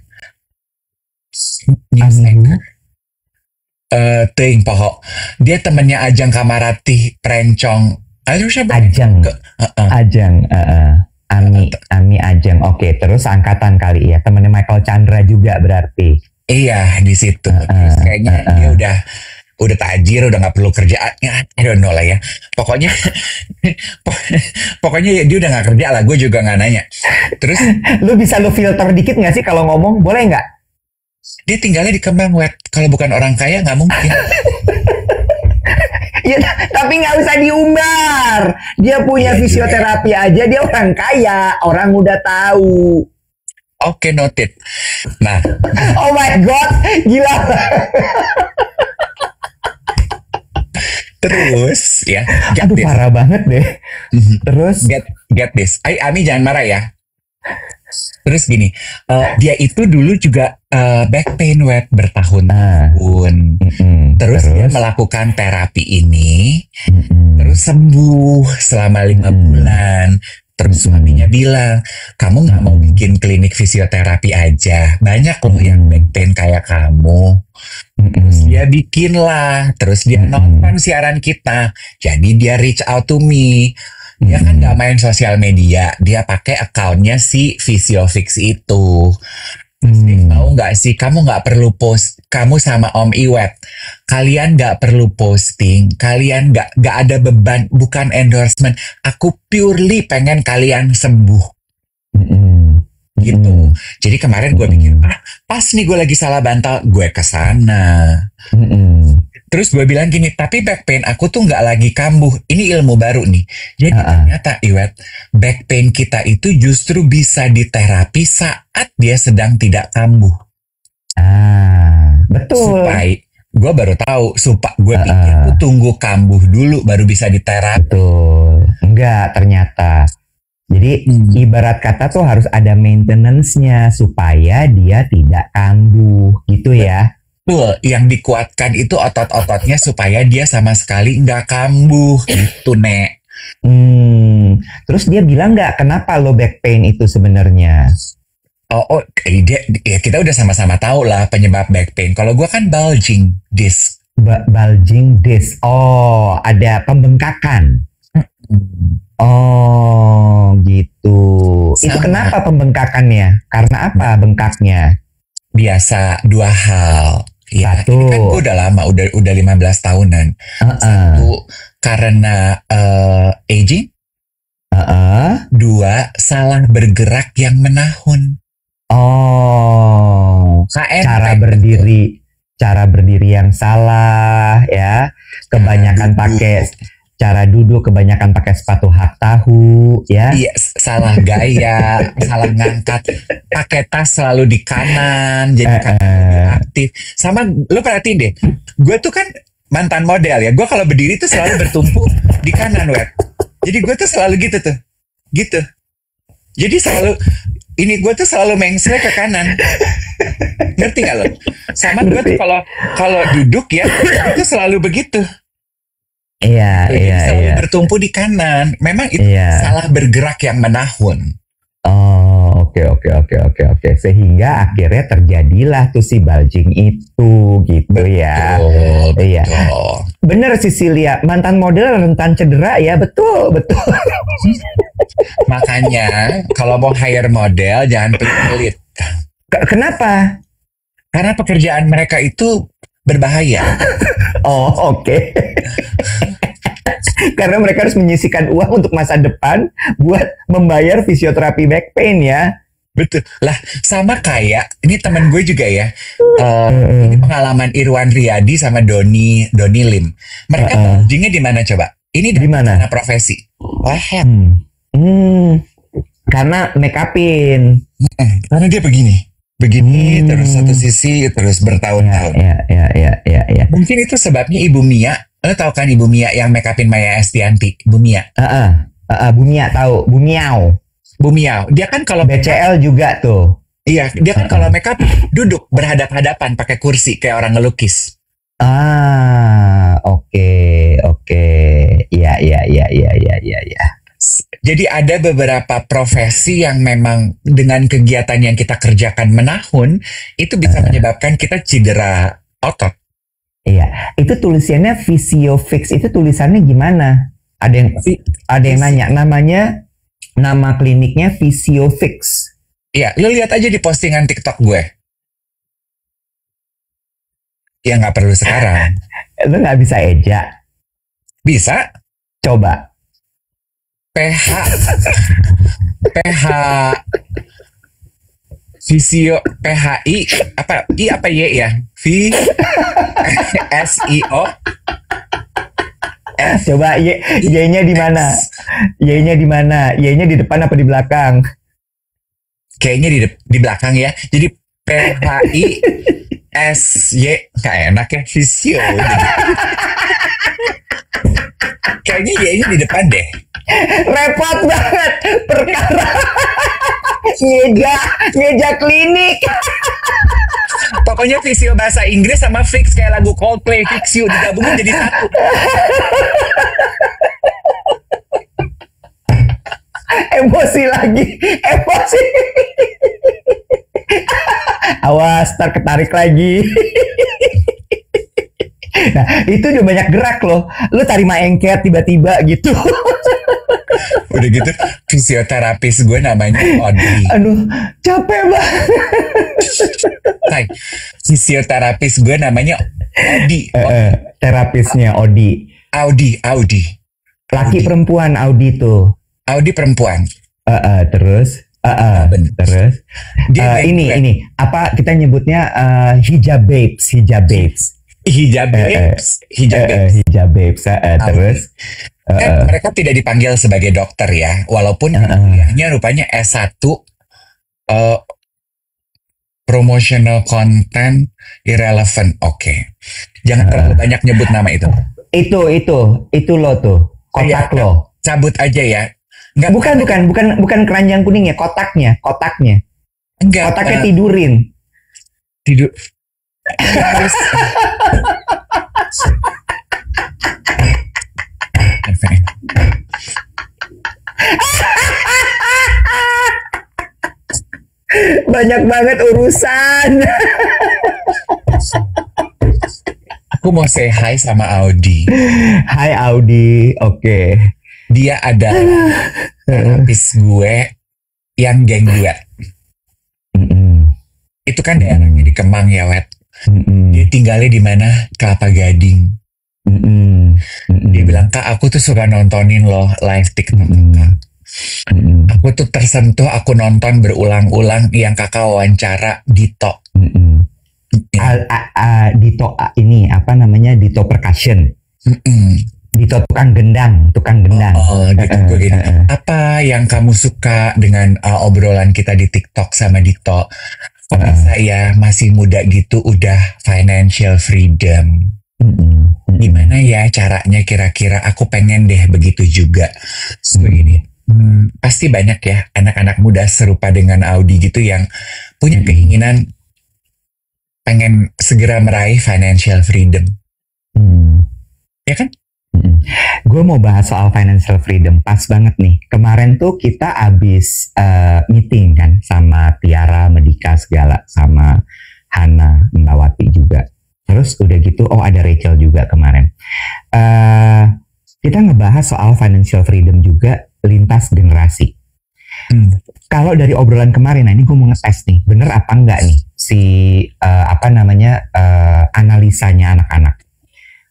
Ting Poho. Dia temennya Ajang Kamarati Prencong. Aduh siapa? Ajang. Ami Ajang. Oke, terus angkatan kali ya. Temennya Michael Chandra juga berarti. Iya, di situ. Terus kayaknya dia udah tajir, udah nggak perlu kerjaan. I don't know lah ya. Pokoknya dia udah nggak kerja lah. Gue juga nggak nanya. Terus lu bisa filter dikit nggak sih kalau ngomong? Boleh nggak? Dia tinggalnya di Kemang, Wet. Kalau bukan orang kaya nggak mungkin. Ya, tapi nggak usah diumbar. Dia punya fisioterapi aja, dia orang kaya. Orang udah tahu. Oke, noted. Nah. Oh my God, gila. Terus, ya. Aduh, parah banget deh. Terus. Get this. Ami jangan marah ya. Terus gini, dia itu dulu juga back pain, Wet, bertahun-tahun. Terus dia melakukan terapi ini, terus sembuh selama 5 bulan. Terus suaminya bilang, kamu nggak mau bikin klinik fisioterapi aja? Banyak loh yang back pain kayak kamu. Terus dia bikin lah. Terus dia nonton siaran kita. Jadi dia reach out to me. Dia kan nggak main sosial media. Dia pakai akunnya si Physiofix itu. Mau nggak sih, kamu nggak perlu post, kamu sama Om Iwet, kalian nggak perlu posting, kalian nggak ada beban, bukan endorsement, aku purely pengen kalian sembuh. Gitu. Jadi kemarin gue mikir, pas nih gue lagi salah bantal, gue kesana. Terus gue bilang gini, tapi back pain aku tuh nggak lagi kambuh. Ini ilmu baru nih. Jadi ternyata Iwet, back pain kita itu justru bisa diterapi saat dia sedang tidak kambuh. Betul. Supaya gue baru tahu, gue pikir tuh tunggu kambuh dulu baru bisa diterapi. Betul. Enggak ternyata. Jadi ibarat kata tuh harus ada maintenance-nya supaya dia tidak kambuh gitu ya. Betul, yang dikuatkan itu otot-ototnya supaya dia sama sekali nggak kambuh gitu, Nek. Terus dia bilang nggak kenapa lo back pain itu sebenarnya? Kita udah sama-sama tahu lah penyebab back pain. Kalau gue kan bulging disc. Bulging disc. Oh, ada pembengkakan. Oh, gitu. Itu kenapa pembengkakannya? Karena apa bengkaknya? Biasa dua hal. Ya, Satu. ini kan gue udah lama, udah 15 tahunan. Satu, karena aging. Dua, salah bergerak yang menahun. Oh, cara berdiri yang salah ya. Kebanyakan pakai cara duduk, kebanyakan pakai sepatu hak tahu ya. Iya, salah gaya, salah ngangkat, pakai tas selalu di kanan, jadi kan lebih aktif. Sama lo perhatiin deh, gue tuh kan mantan model ya, gue kalau berdiri tuh selalu bertumpu di kanan, Wet. Jadi gue tuh selalu gitu tuh, gitu. Jadi gue tuh selalu mengsel ke kanan. Ngerti gak lo? Sama gue tuh kalau duduk ya, itu selalu begitu. Iya. Bertumpu di kanan. Memang itu salah bergerak yang menahun. Oh, oke. Sehingga akhirnya terjadilah tuh si bulging itu, gitu ya. Iya. Bener Cecilia, mantan model rentan cedera ya, betul. Makanya kalau mau hire model jangan pelit-pelit. Kenapa? Karena pekerjaan mereka itu berbahaya. Oh, oke. Karena mereka harus menyisihkan uang untuk masa depan buat membayar fisioterapi back pain ya. Betul. Lah, sama kayak ini teman gue juga ya. Ini pengalaman Irwan Riyadi sama Doni Lim. Mereka bulgingnya di mana coba? Ini di mana profesi? Leher. Karena make upin. Karena dia begini terus satu sisi terus bertahun-tahun. Ya. Mungkin itu sebabnya Ibu Mia. Lo tau kan Ibu Mia yang make upin Maya Estianti? Bu Mia. Bu Mia tahu. Bu Miau. Dia kan kalau BCL juga tuh. Iya, dia kan kalau make up duduk berhadap-hadapan pakai kursi kayak orang ngelukis. Oke. Iya. Jadi ada beberapa profesi yang memang dengan kegiatan yang kita kerjakan menahun itu bisa menyebabkan kita cedera otot. Iya, itu tulisannya Physiofix. Itu tulisannya gimana? Ada yang nanya nama kliniknya Physiofix. Iya, lo lihat aja di postingan TikTok gue. Ya nggak perlu sekarang. Lo nggak bisa eja? Bisa. Coba. PH Visio PHI apa I apa Y ya? SIO. Coba Y-nya di mana? Y-nya di mana? Y-nya di depan apa di belakang? Kayaknya di belakang ya. Jadi PHI SY nggak enak ya, Visio. Kayaknya Y-nya di depan deh. Repot banget perkara ngeja klinik. Pokoknya Visio bahasa Inggris sama Fix kayak lagu Coldplay, Fix You digabungin jadi satu. Emosi lagi. Emosi. Awas, ntar ketarik lagi. Nah, itu udah banyak gerak loh. Lu tarik maengket tiba-tiba gitu. Udah gitu, fisioterapis gue namanya Odi. Aduh, capek banget. Hai, fisioterapis gue namanya Odi. Terapisnya Odi. Audi. Laki perempuan Audi tuh. Audi perempuan. Terus. Terus. Ini apa kita nyebutnya hijab babes. Hijab babes. Terus. Mereka tidak dipanggil sebagai dokter ya, walaupun kuliahnya rupanya S1 promotional content irrelevant. Oke. Jangan terlalu banyak nyebut nama itu. Itu lo tuh, kotak lo. Cabut aja ya. Enggak, bukan keranjang kuning ya, kotaknya. Enggak. Kotaknya tidurin. Tidur. Banyak banget urusan. Aku mau say hi sama Audi. Hai Audi, oke. Dia adalah terapis gue yang geng 2. Itu kan daerahnya di Kemang ya, Wet. Dia tinggalnya di mana? Kelapa Gading. Dia bilang, Kak, aku tuh suka nontonin loh live TikTok Kakak. Aku tuh tersentuh, aku nonton berulang-ulang yang Kakak wawancara Dito. Dito ini apa namanya, Dito percussion. Dito tukang gendang. Oh, gitu. Gue gini. Apa yang kamu suka dengan obrolan kita di TikTok sama Dito? Kok bisa ya masih muda gitu udah financial freedom? Gimana ya caranya kira-kira? Aku pengen deh begitu juga. Begini. Pasti banyak ya anak-anak muda serupa dengan Audi gitu yang punya keinginan pengen segera meraih financial freedom. Ya kan? Gue mau bahas soal financial freedom. Pas banget nih. Kemarin tuh kita abis meeting kan sama Tiara, Medika segala, sama Hana, Mbawati juga. Terus udah gitu, ada Rachel juga kemarin. Kita ngebahas soal financial freedom juga lintas generasi. Kalau dari obrolan kemarin, nah ini gue mau ngetes nih, bener apa enggak nih si analisanya anak-anak.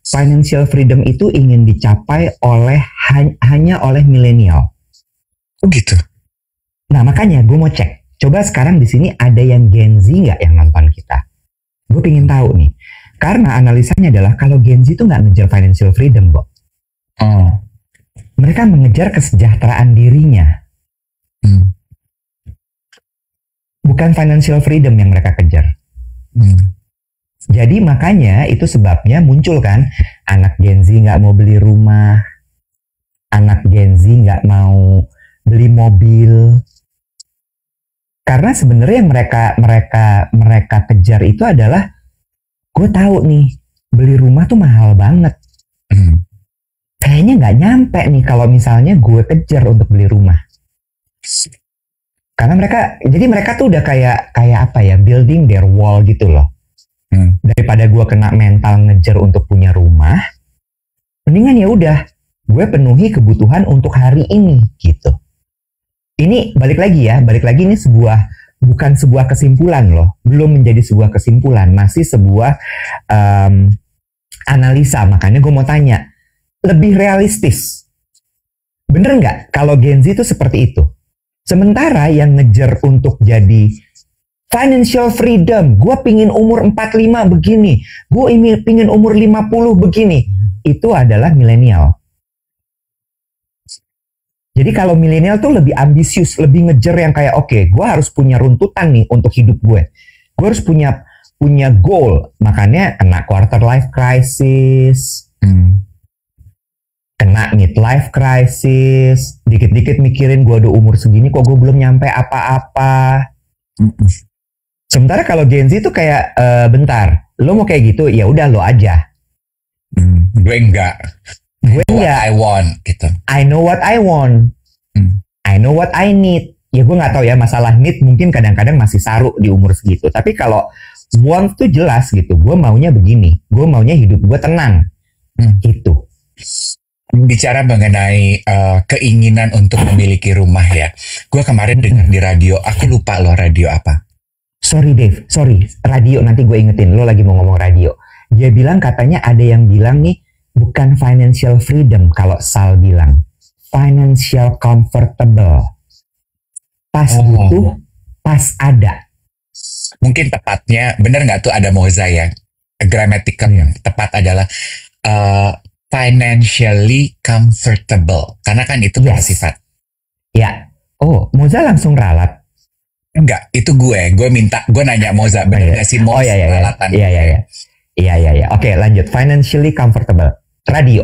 Financial freedom itu ingin dicapai hanya oleh milenial. Oh gitu. Nah makanya gue mau cek. Coba sekarang di sini ada yang Gen Z nggak yang nonton kita? Gue pengen tahu nih. Karena analisanya adalah kalau Gen Z itu nggak ngejar financial freedom, Bo. Mereka mengejar kesejahteraan dirinya. Bukan financial freedom yang mereka kejar. Jadi makanya itu sebabnya muncul kan anak Gen Z nggak mau beli rumah, anak Gen Z nggak mau beli mobil, karena sebenarnya yang mereka kejar itu adalah, gue tahu nih beli rumah tuh mahal banget, kayaknya nggak nyampe nih kalau misalnya gue kejar untuk beli rumah, karena mereka tuh udah kayak apa ya, building their wall gitu loh. Daripada gue kena mental ngejar untuk punya rumah, mendingan ya udah gue penuhi kebutuhan untuk hari ini gitu. Ini balik lagi ini bukan sebuah kesimpulan loh, belum menjadi sebuah kesimpulan, masih sebuah analisa. Makanya gue mau tanya, lebih realistis, bener nggak kalau Gen Z itu seperti itu? Sementara yang ngejar untuk jadi financial freedom, gue pingin umur 45 begini, gue pingin umur 50 begini, itu adalah milenial. Jadi kalau milenial tuh lebih ambisius, lebih ngejar yang kayak oke, gue harus punya runtutan nih untuk hidup gue. Gue harus punya goal, makanya kena quarter life crisis, kena midlife crisis, dikit-dikit mikirin gue udah umur segini kok gue belum nyampe apa-apa. Sementara kalau Gen Z tuh kayak bentar, lo mau kayak gitu ya udah lo aja. Gue enggak. Gue enggak. I want gitu. I know what I want. I know what I need. Ya gue nggak tahu ya, masalah need mungkin kadang-kadang masih saru di umur segitu. Tapi kalau want tuh jelas gitu. Gue maunya begini. Gue maunya hidup gue tenang. Itu. Bicara mengenai keinginan untuk memiliki rumah ya. Gue kemarin dengar di radio. Aku lupa loh radio apa. Sorry Dave, sorry. Radio nanti gue ingetin. Lo lagi mau ngomong radio. Dia bilang katanya ada yang bilang nih bukan financial freedom kalau Sal bilang. Financial comfortable. Pas butuh, pas ada. Mungkin tepatnya, benar nggak tuh ada moza ya? Grammatical yang tepat adalah financially comfortable. Karena kan itu bersifat. Ya. Oh, Moza langsung ralat. Enggak, itu gue nanya Moza, benar nggak sih Moza ralatan? Iya. Oke, lanjut. Financially comfortable. Radio,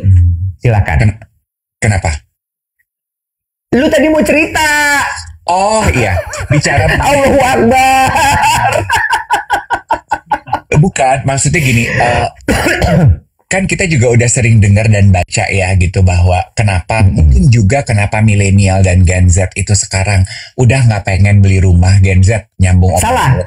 silakan. Kenapa? Lu tadi mau cerita. Oh iya, bicara Allahu Akbar. Bukan, maksudnya gini, kan kita juga udah sering dengar dan baca ya gitu bahwa mungkin juga kenapa milenial dan Gen Z itu sekarang udah nggak pengen beli rumah. Gen Z nyambung. Salah,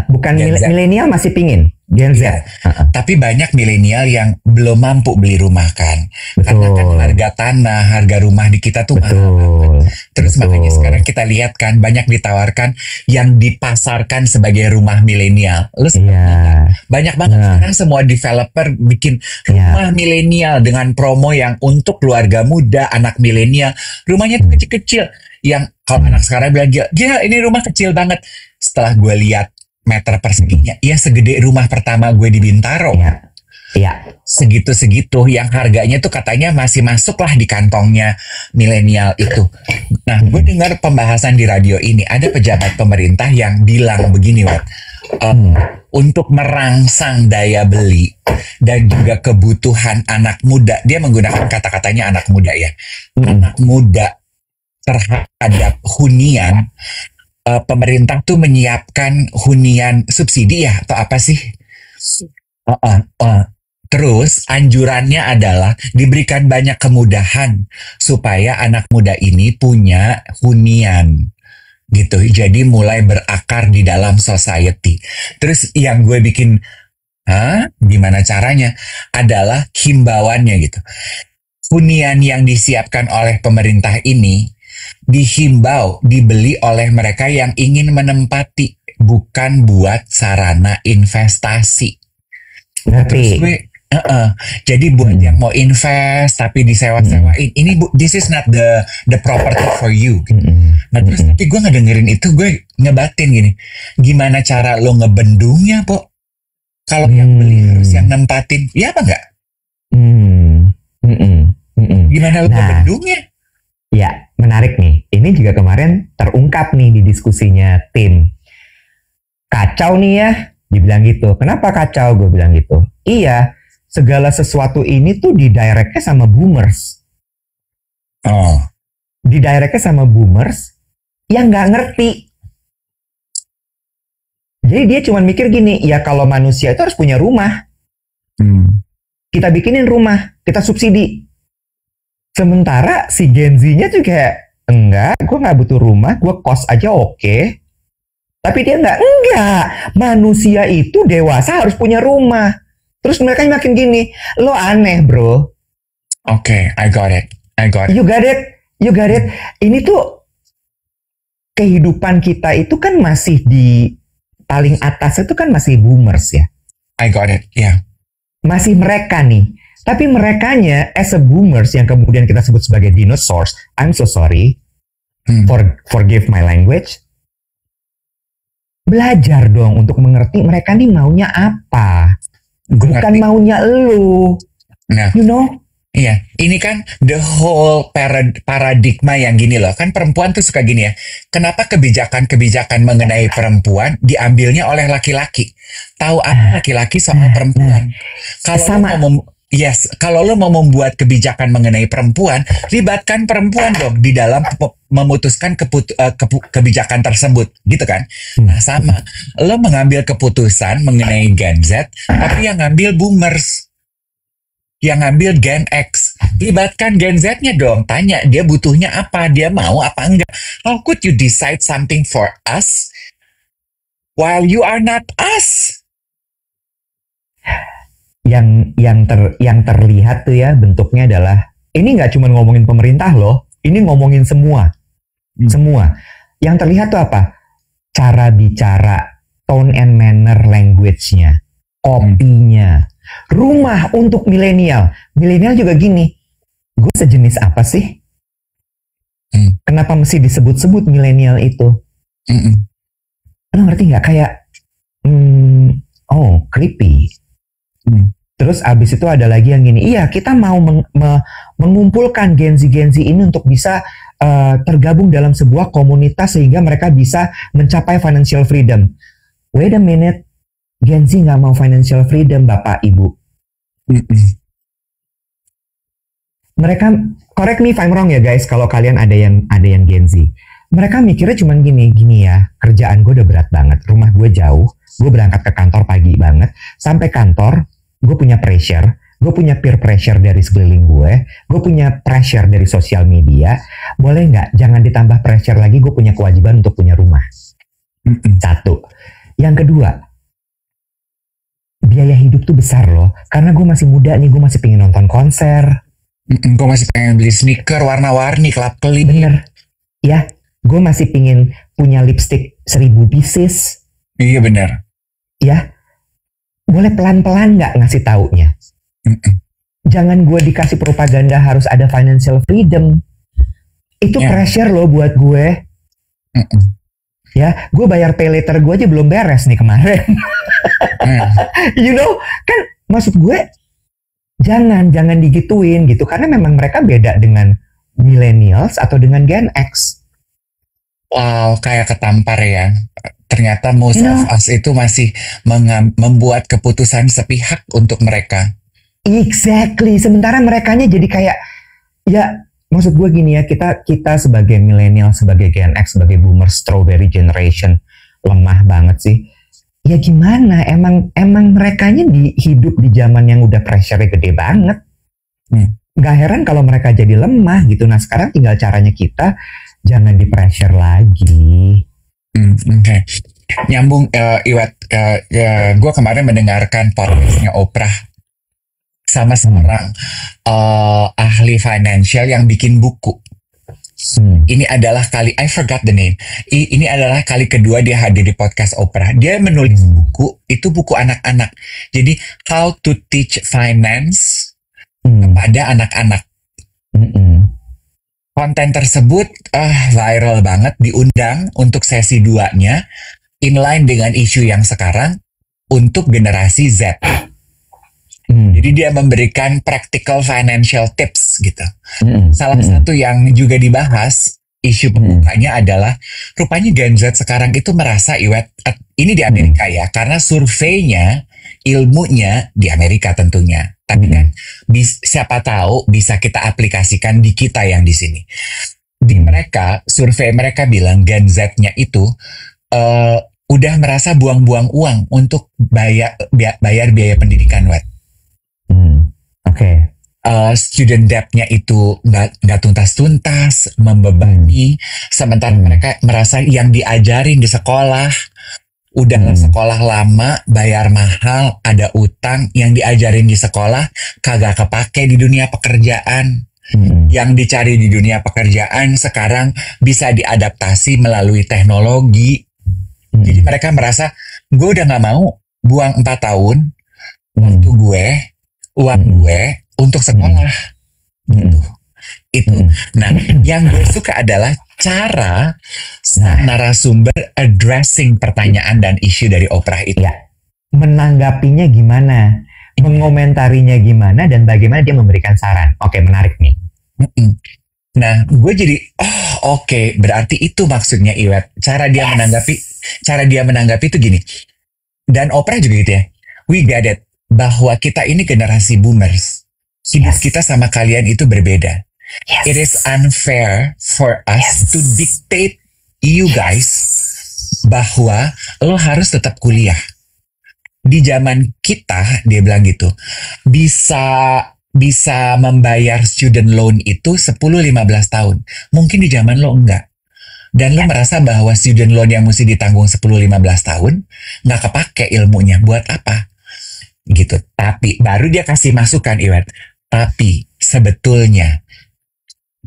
bukan milenial masih pingin. Gen Z. Tapi banyak milenial yang belum mampu beli rumah kan. Betul. Karena kan harga tanah, harga rumah di kita tuh mahal. Terus makanya sekarang kita lihat kan banyak ditawarkan yang dipasarkan sebagai rumah milenial. Banyak banget sekarang semua developer bikin rumah milenial dengan promo yang untuk keluarga muda, anak milenial. Rumahnya tuh kecil-kecil. Yang kalau anak sekarang bilang gila ini rumah kecil banget. Setelah gue lihat meter perseginya, ya segede rumah pertama gue di Bintaro. Iya. Segitu-segitu yang harganya tuh katanya masih masuk lah di kantongnya milenial itu. Nah, gue dengar pembahasan di radio ini ada pejabat pemerintah yang bilang begini, untuk merangsang daya beli dan juga kebutuhan anak muda, dia menggunakan kata-katanya anak muda ya. Anak muda terhadap hunian. Pemerintah tuh menyiapkan hunian subsidi ya atau apa sih? Terus anjurannya adalah diberikan banyak kemudahan supaya anak muda ini punya hunian gitu. Jadi mulai berakar di dalam society. Terus yang gue bikin, gimana caranya? Adalah himbauannya gitu. Hunian yang disiapkan oleh pemerintah ini dihimbau dibeli oleh mereka yang ingin menempati, bukan buat sarana investasi. Terus gue, jadi buat yang mau invest tapi disewa-sewain, this is not the property for you. Nah terus tapi gue ngedengerin itu, gue ngebatin gini, gimana cara lo ngebendungnya, Po? Kalau yang beli harus yang nempatin, ya apa enggak? Gimana lo ngebendungnya? Ya, menarik nih. Ini juga kemarin terungkap nih di diskusinya tim. Kacau nih ya, dibilang gitu. Kenapa kacau? Gue bilang gitu. Iya, segala sesuatu ini tuh didirectnya sama boomers. Didirectnya sama boomers yang nggak ngerti. Jadi dia cuma mikir gini, ya kalau manusia itu harus punya rumah. Kita bikinin rumah, kita subsidi. Sementara si Gen Z-nya tuh kayak, enggak, gue gak butuh rumah, gue kos aja oke. Tapi dia enggak. Manusia itu dewasa harus punya rumah. Terus mereka makin gini, lo aneh bro. Oke, I got it. You got it. Ini tuh, kehidupan kita itu kan masih di paling atas itu kan masih boomers ya. I got it, yeah. Masih mereka nih. Tapi merekanya as a boomers yang kemudian kita sebut sebagai dinosaurs, I'm so sorry, forgive my language. Belajar dong untuk mengerti mereka nih maunya apa. Bukan maunya lu. Nah, you know? Iya, ini kan the whole paradigma yang gini loh. Kan perempuan tuh suka gini ya. Kenapa kebijakan-kebijakan mengenai perempuan diambilnya oleh laki-laki? Tahu apa laki-laki soal perempuan? Kalau lo mau membuat kebijakan mengenai perempuan, libatkan perempuan dong di dalam memutuskan kebijakan tersebut, gitu kan? Nah sama, lo mengambil keputusan mengenai Gen Z, tapi yang ngambil boomers, yang ngambil Gen X. libatkan Gen Z-nya dong. Tanya dia butuhnya apa, dia mau apa enggak. How could you decide something for us while you are not us? Yang terlihat tuh ya bentuknya adalah ini nggak cuma ngomongin pemerintah loh, ini ngomongin semua. Semua. Yang terlihat tuh apa? Cara bicara, tone and manner language-nya, kopinya, rumah untuk milenial. Milenial juga gini, gue sejenis apa sih? Kenapa mesti disebut-sebut milenial itu? Lo ngerti nggak? Kayak, creepy. Terus abis itu ada lagi yang gini, iya kita mau mengumpulkan Gen Z ini untuk bisa tergabung dalam sebuah komunitas sehingga mereka bisa mencapai financial freedom. Wait a minute, Gen Z nggak mau financial freedom, Bapak Ibu. Mereka, correct me if I'm wrong ya guys, kalau kalian ada yang Gen Z. Mereka mikirnya cuman gini ya, kerjaan gue udah berat banget, rumah gue jauh, gue berangkat ke kantor pagi banget, sampai kantor, gue punya pressure, gue punya peer pressure dari sekeliling gue punya pressure dari sosial media, boleh nggak jangan ditambah pressure lagi, gue punya kewajiban untuk punya rumah. Satu. Yang kedua, biaya hidup tuh besar loh, karena gue masih muda nih, gue masih pengen nonton konser. Gue masih pengen beli sneaker warna-warni, kelap-kelip. Bener. Ya, gue masih pengen punya lipstick 1000 pieces. Iya bener. Ya, boleh pelan-pelan nggak ngasih taunya? Jangan gue dikasih propaganda harus ada financial freedom. Itu pressure loh buat gue. Ya, gue bayar pay later gue aja belum beres nih kemarin. You know, kan maksud gue jangan digituin gitu, karena memang mereka beda dengan millennials atau dengan Gen X. Wow, kayak ketampar ya. Ternyata most of us itu masih membuat keputusan sepihak untuk mereka. Exactly. Sementara merekanya jadi kayak, ya maksud gue gini ya, kita sebagai milenial, sebagai Gen X, sebagai boomer strawberry generation, lemah banget sih. Ya gimana, emang merekanya hidup di zaman yang udah pressure-nya gede banget. Gak heran kalau mereka jadi lemah gitu. Nah sekarang tinggal caranya kita, jangan di pressure lagi. Oke. Nyambung, Iwat, gue kemarin mendengarkan podcastnya Oprah sama seorang ahli financial yang bikin buku. Ini adalah I forgot the name. Ini adalah kali kedua dia hadir di podcast Oprah. Dia menulis buku, itu buku anak-anak. Jadi, How to Teach Finance kepada anak-anak. Konten tersebut viral banget, diundang untuk sesi 2-nya, inline dengan isu yang sekarang untuk generasi Z. Jadi dia memberikan practical financial tips gitu. Salah satu yang juga dibahas, isu pembukanya adalah rupanya Gen Z sekarang itu merasa, Iwet, ini di Amerika ya, karena surveinya, ilmunya di Amerika tentunya. Tapi kan siapa tahu bisa kita aplikasikan di kita yang di sini. Di mereka, survei mereka bilang Gen Z-nya itu udah merasa buang-buang uang untuk bayar biaya pendidikan, Wet. Oke. Student debt-nya itu nggak tuntas-tuntas, membebani. Sementara mereka merasa yang diajarin di sekolah, udah sekolah lama, bayar mahal, ada utang, yang diajarin di sekolah kagak kepake di dunia pekerjaan. Yang dicari di dunia pekerjaan sekarang bisa diadaptasi melalui teknologi. Jadi mereka merasa, gue udah gak mau buang 4 tahun waktu gue, uang gue untuk sekolah. Itu. Nah, yang gue suka adalah cara narasumber addressing pertanyaan dan isu dari Oprah itu. Ya. Menanggapinya gimana, mengomentarinya gimana, dan bagaimana dia memberikan saran. Oke, menarik nih. Nah, gue jadi, oke, berarti itu maksudnya, Iwet. Cara dia menanggapi itu gini. Dan Oprah juga gitu ya. We get it, bahwa kita ini generasi boomers. Hidup kita sama kalian itu berbeda. It is unfair for us to dictate you guys bahwa lo harus tetap kuliah. Di zaman kita, dia bilang gitu, bisa bisa membayar student loan itu 10-15 tahun. Mungkin di zaman lo enggak. Dan lo merasa bahwa student loan yang mesti ditanggung 10-15 tahun, nggak kepake ilmunya. Buat apa? Gitu. Tapi baru dia kasih masukan, Iwet. Tapi sebetulnya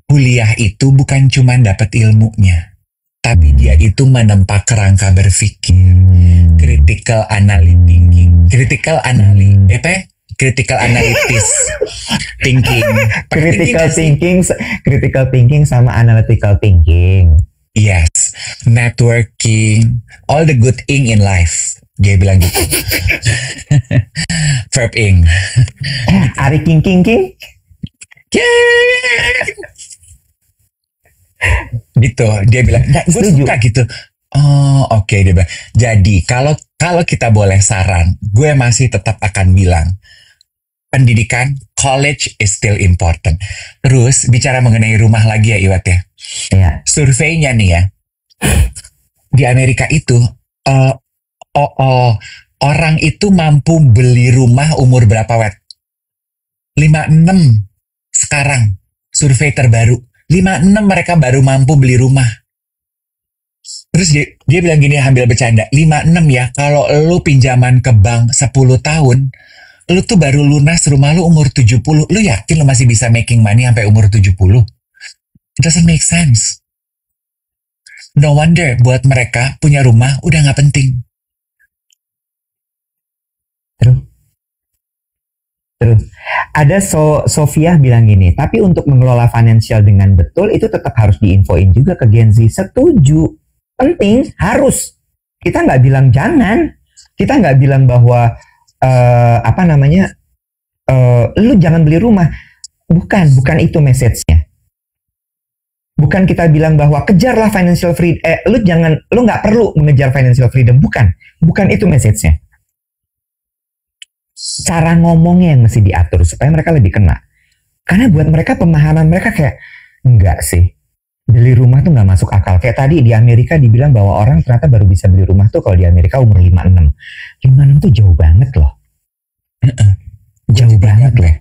kuliah itu bukan cuma dapat ilmunya. Tapi dia itu menempa kerangka berpikir. Critical analytic. Critical analysis thinking. Critical thinking sama analytical thinking. Yes, networking, all the good thing in life. Dia bilang gitu. Verb ing. Ari king. Gitu, dia bilang, nah, gue suka gitu. Oh, oke, dia bilang. Jadi, kalau kita boleh saran, gue masih tetap akan bilang, pendidikan, college is still important. Terus, bicara mengenai rumah lagi ya, Iwat ya. Iya. Surveinya nih ya, di Amerika itu, orang itu mampu beli rumah umur berapa, Wet? 56 sekarang, survei terbaru. 56 mereka baru mampu beli rumah. Terus dia bilang gini, ambil bercanda, 56 ya, kalau lu pinjaman ke bank 10 tahun, lu tuh baru lunas rumah lu umur 70. Lu yakin lu masih bisa making money sampai umur 70? It doesn't make sense. No wonder buat mereka punya rumah udah gak penting. Terus ada Sofia bilang gini, tapi untuk mengelola financial dengan betul itu tetap harus diinfoin juga ke Gen Z. Setuju, penting, harus. Kita nggak bilang jangan, kita nggak bilang bahwa lu jangan beli rumah. Bukan itu message-nya. Bukan kita bilang bahwa kejarlah financial freedom. Lu nggak perlu mengejar financial freedom. Bukan itu message-nya. Cara ngomongnya yang mesti diatur supaya mereka lebih kena. Karena buat mereka pemahaman mereka kayak enggak sih. Beli rumah tuh nggak masuk akal. Kayak tadi di Amerika dibilang bahwa orang ternyata baru bisa beli rumah tuh kalau di Amerika umur 56. 56 tuh jauh banget loh. Jauh banget loh.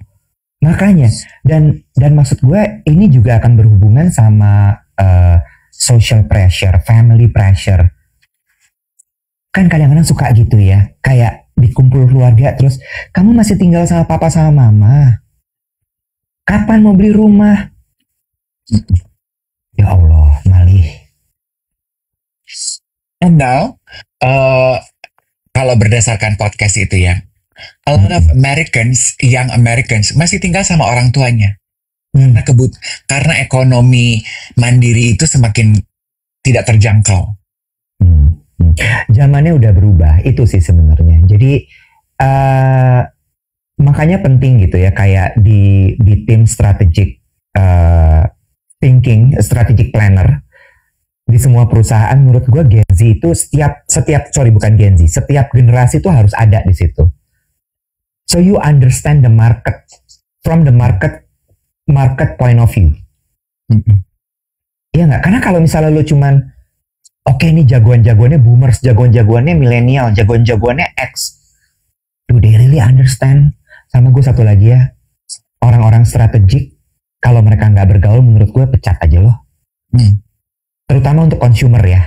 Makanya dan maksud gue ini juga akan berhubungan sama social pressure, family pressure. Kan kadang-kadang suka gitu ya, kayak dikumpul keluarga terus kamu masih tinggal sama papa sama mama. Kapan mau beli rumah? Ya Allah, malih. And now, kalau berdasarkan podcast itu ya, a lot of young Americans masih tinggal sama orang tuanya. Karena ekonomi mandiri itu semakin tidak terjangkau. Zamannya udah berubah, itu sih sebenarnya. Jadi makanya penting gitu ya, kayak di tim strategic thinking, strategic planner di semua perusahaan. Menurut gue Gen Z itu setiap generasi itu harus ada di situ. So you understand the market from the market point of view. Iya nggak? Karena kalau misalnya lo cuman oke, ini jagoan-jagoannya boomers, jagoan-jagoannya milenial, jagoan-jagoannya X. Do they really understand? Sama gue satu lagi ya, orang-orang strategik, kalau mereka nggak bergaul, menurut gue pecat aja loh. Terutama untuk consumer ya.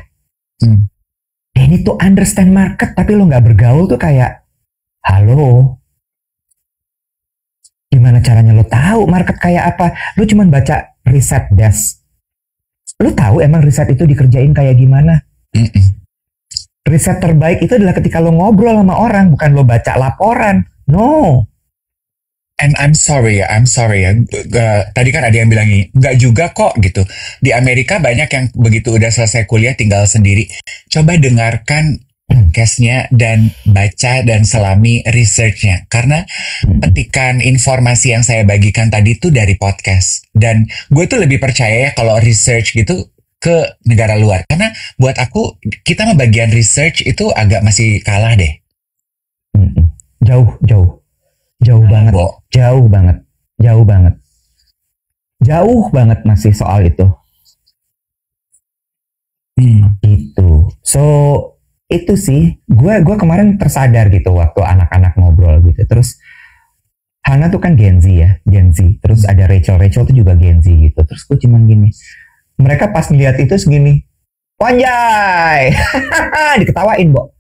They need to understand market, tapi lo nggak bergaul tuh kayak, halo, gimana caranya lo tahu market kayak apa? Lo cuma baca riset desk. Lo tahu emang riset itu dikerjain kayak gimana? Riset terbaik itu adalah ketika lo ngobrol sama orang, bukan lo baca laporan. No. And I'm sorry ya. Tadi kan ada yang bilang ini, nggak juga kok gitu. Di Amerika banyak yang begitu udah selesai kuliah tinggal sendiri. Coba dengarkan podcastnya dan baca dan selami researchnya. Karena petikan informasi yang saya bagikan tadi itu dari podcast. Dan gue tuh lebih percaya ya kalau research gitu ke negara luar. Karena buat aku, kita mah bagian research itu agak masih kalah deh. Jauh banget masih soal itu. Itu. So itu sih, gue kemarin tersadar gitu waktu anak-anak ngobrol gitu. Terus Hana tuh kan Gen Z ya, Gen Z. Terus ada Rachel tuh juga Gen Z gitu. Terus gue cuman gini, mereka pas ngeliat itu segini, wanjay, diketawain, Bo.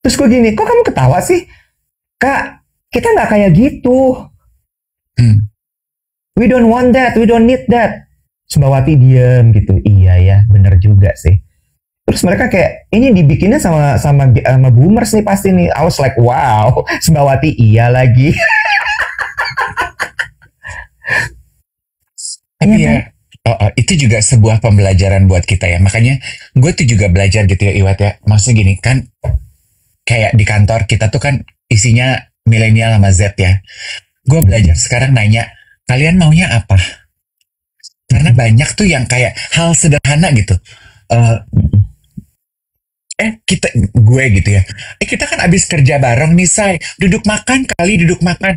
Terus gue gini, kok kamu ketawa sih? Kak, kita nggak kayak gitu. We don't want that, we don't need that. Sembawati diem gitu, iya ya, bener juga sih. Terus mereka kayak, ini dibikinnya sama boomers nih pasti nih. I was like, wow, Sembawati iya lagi. Tapi ya, itu juga sebuah pembelajaran buat kita ya. Makanya gue tuh juga belajar gitu ya, Iwat ya. Maksudnya gini kan, kayak di kantor kita tuh kan isinya milenial sama Z ya. Gue belajar sekarang nanya, kalian maunya apa? Karena banyak tuh yang kayak hal sederhana gitu. Gue gitu ya. Kita kan abis kerja bareng nih, Say. Duduk makan kali, duduk makan.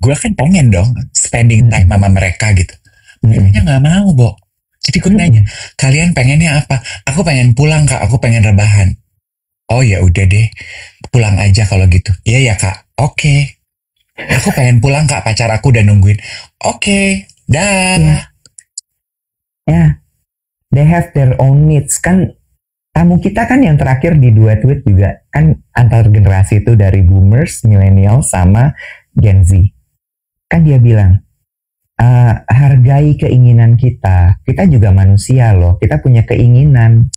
Gue kan pengen dong spending time sama mereka gitu. Mereka nggak mau, Bo. Jadi gue nanya, kalian pengennya apa? Aku pengen pulang, Kak. Aku pengen rebahan. Oh ya udah deh, pulang aja kalau gitu. Iya ya, Kak. Oke. Aku pengen pulang, Kak. Pacar aku udah nungguin. Oke. Dah. Ya, they have their own needs. Kan tamu kita kan yang terakhir di dua tweet juga kan antar generasi itu dari boomers, millennial sama Gen Z. Kan dia bilang, hargai keinginan kita. Kita juga manusia loh. Kita punya keinginan.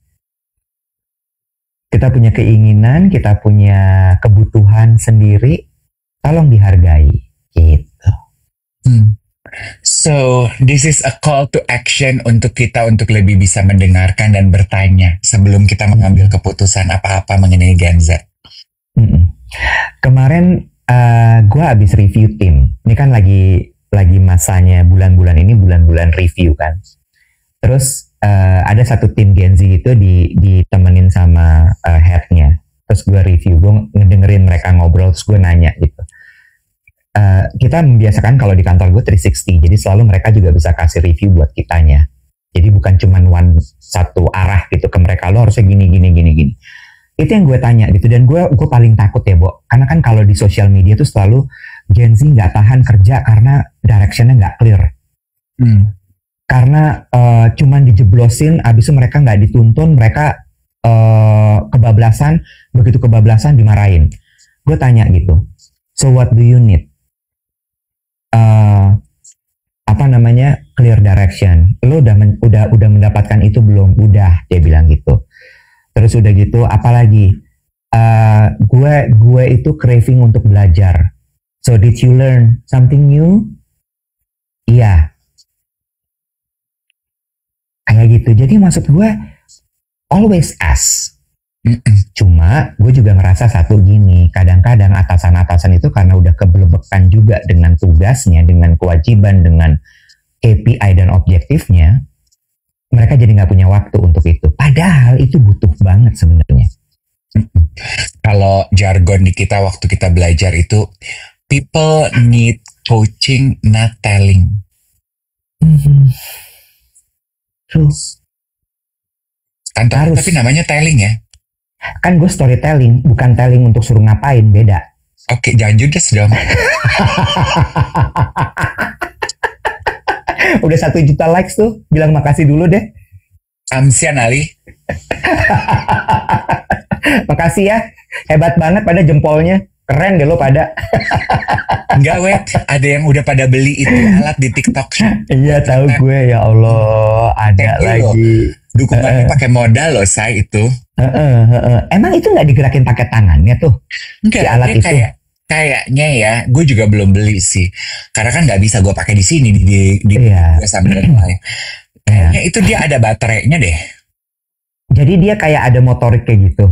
Kita punya keinginan, kita punya kebutuhan sendiri. Tolong dihargai. Gitu. So, this is a call to action untuk kita untuk lebih bisa mendengarkan dan bertanya sebelum kita mengambil keputusan apa-apa mengenai Gen Z. Kemarin gue habis review tim. Ini kan lagi masanya bulan-bulan ini bulan-bulan review kan. Terus ada satu tim Gen Z itu ditemenin sama headnya. Terus gue review, gue ngedengerin mereka ngobrol, terus gue nanya gitu. Kita membiasakan kalau di kantor gue 360, jadi selalu mereka juga bisa kasih review buat kitanya. Jadi bukan cuma satu arah gitu ke mereka, lo harusnya gini. Itu yang gue tanya gitu, dan gue paling takut ya, Bo. Karena kan kalau di sosial media tuh selalu Gen Z nggak tahan kerja karena directionnya nggak clear. Karena cuman dijeblosin, abis itu mereka nggak dituntun, mereka kebablasan, begitu kebablasan dimarahin. Gue tanya gitu, so what do you need? Clear direction. Lo udah mendapatkan itu belum? Udah, dia bilang gitu. Terus udah gitu, apalagi? Gue itu craving untuk belajar. So did you learn something new? Iya. Kayak gitu. Jadi maksud gue always ask. Cuma gue juga ngerasa satu gini, kadang-kadang atasan-atasan itu karena udah kebelebekan juga dengan tugasnya, dengan kewajiban, dengan KPI dan objektifnya, mereka jadi nggak punya waktu untuk itu. Padahal itu butuh banget sebenarnya. Kalau jargon di kita waktu kita belajar itu, people need coaching, not telling. Terus Harus. Tapi namanya telling ya? Kan gue storytelling, bukan telling untuk suruh ngapain, beda. Oke, jangan judes dong. Udah 1 juta likes tuh, bilang makasih dulu deh. Amsian Ali. Makasih ya, hebat banget pada jempolnya. Keren deh lo pada. Enggak, wet. Ada yang udah pada beli itu alat di TikTok. Iya, tahu gue, ya Allah. Ada lagi. Dukungannya pakai modal loh, saya itu. Emang itu nggak digerakin pakai tangannya tuh? Enggak, si alat itu. Kayaknya ya, gue juga belum beli sih. Karena kan nggak bisa gue pakai di sini di sambil lain. Kayaknya itu dia ada baterainya deh. Jadi dia kayak ada motorik kayak gitu.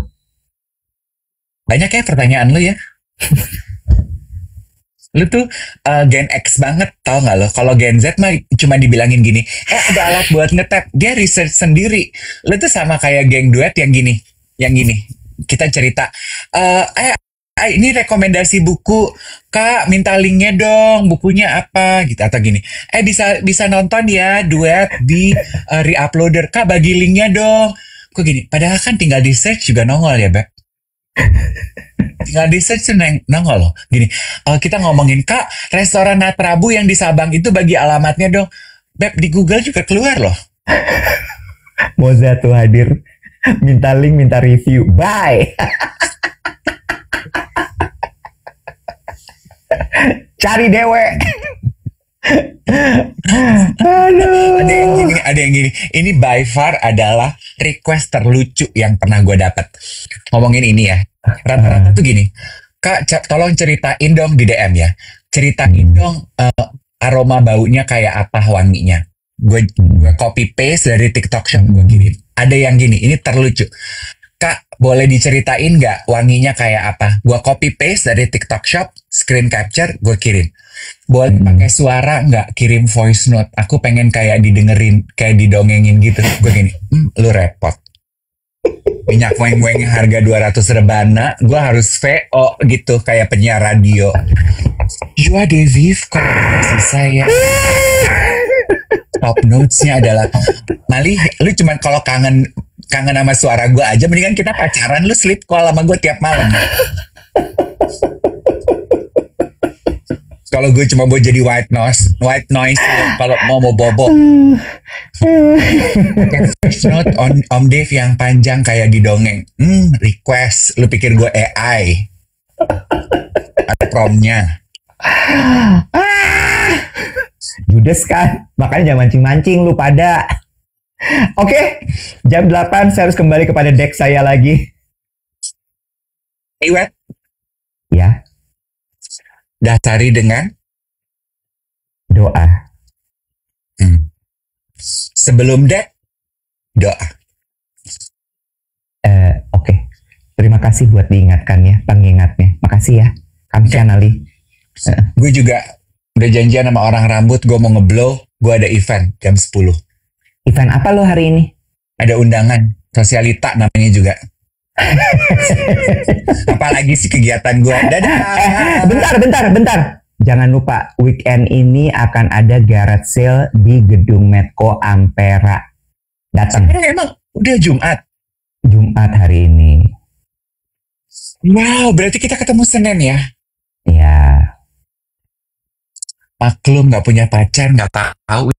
Banyak ya pertanyaan lu ya. Lu tuh Gen X banget, tau gak lo? Kalau Gen Z mah cuma dibilangin gini, ada alat buat ngetap. Dia research sendiri. Lu tuh sama kayak geng duet yang gini. Kita cerita, ini rekomendasi buku, Kak, minta linknya dong, bukunya apa gitu, atau gini, bisa nonton ya duet di Reuploader, Kak, bagi linknya dong. Kok gini, padahal kan tinggal di search juga nongol ya, Beb. tinggal di search tuh nongol loh. Gini, kita ngomongin, Kak, restoran Natrabu yang di Sabang itu bagi alamatnya dong. Beb, di Google juga keluar loh. Moza tuh hadir. Minta link, minta review. Bye. Cari dewe. Aduh. Ada yang gini. Ini by far adalah request terlucu yang pernah gue dapat. Ngomongin ini ya. Rata-rata tuh gini. Kak, tolong ceritain dong di DM ya. Ceritain dong aroma baunya kayak apa, wanginya. Gue copy paste dari TikTok Shop, gue kirim. Ada yang gini, ini terlucu. Kak, boleh diceritain nggak wanginya kayak apa? Gue copy paste dari TikTok Shop, screen capture, gue kirim. Boleh pakai suara nggak? Kirim voice note. Aku pengen kayak didengerin, kayak didongengin gitu. Gue gini, lu repot. Minyak weng-weng harga 200 rebana, gue harus VO gitu, kayak penyiar radio. Joie de vivre, kok saya. Top notes-nya adalah, Mali, lu cuman kalau kangen sama suara gue aja, mendingan kita pacaran, lu sleep call sama gue tiap malam. Kalau gue cuma mau jadi white noise kalau mau bobo. Voice note Om Dave yang panjang kayak didongeng. Request, lu pikir gue AI? Ada promnya. Judes kan, makanya jangan mancing-mancing lu pada. Oke, jam 8 saya harus kembali kepada deck saya lagi. Iwet, Ya, dasari dengan doa. sebelum deck, doa. Oke. Terima kasih buat diingatkannya, pengingatnya. Makasih ya, Kamsian Ali. Gue juga udah janjian sama orang rambut, gue mau ngeblow, gue ada event jam 10. Event apa lo hari ini? Ada undangan, sosialita namanya juga. Apalagi sih kegiatan gue. Dadah. Bentar. Jangan lupa, weekend ini akan ada garage sale di Gedung Medco Ampera. Datang. Emang udah Jumat hari ini. Wow, berarti kita ketemu Senin ya? Ya. Maklum, nggak punya pacar, nggak tahu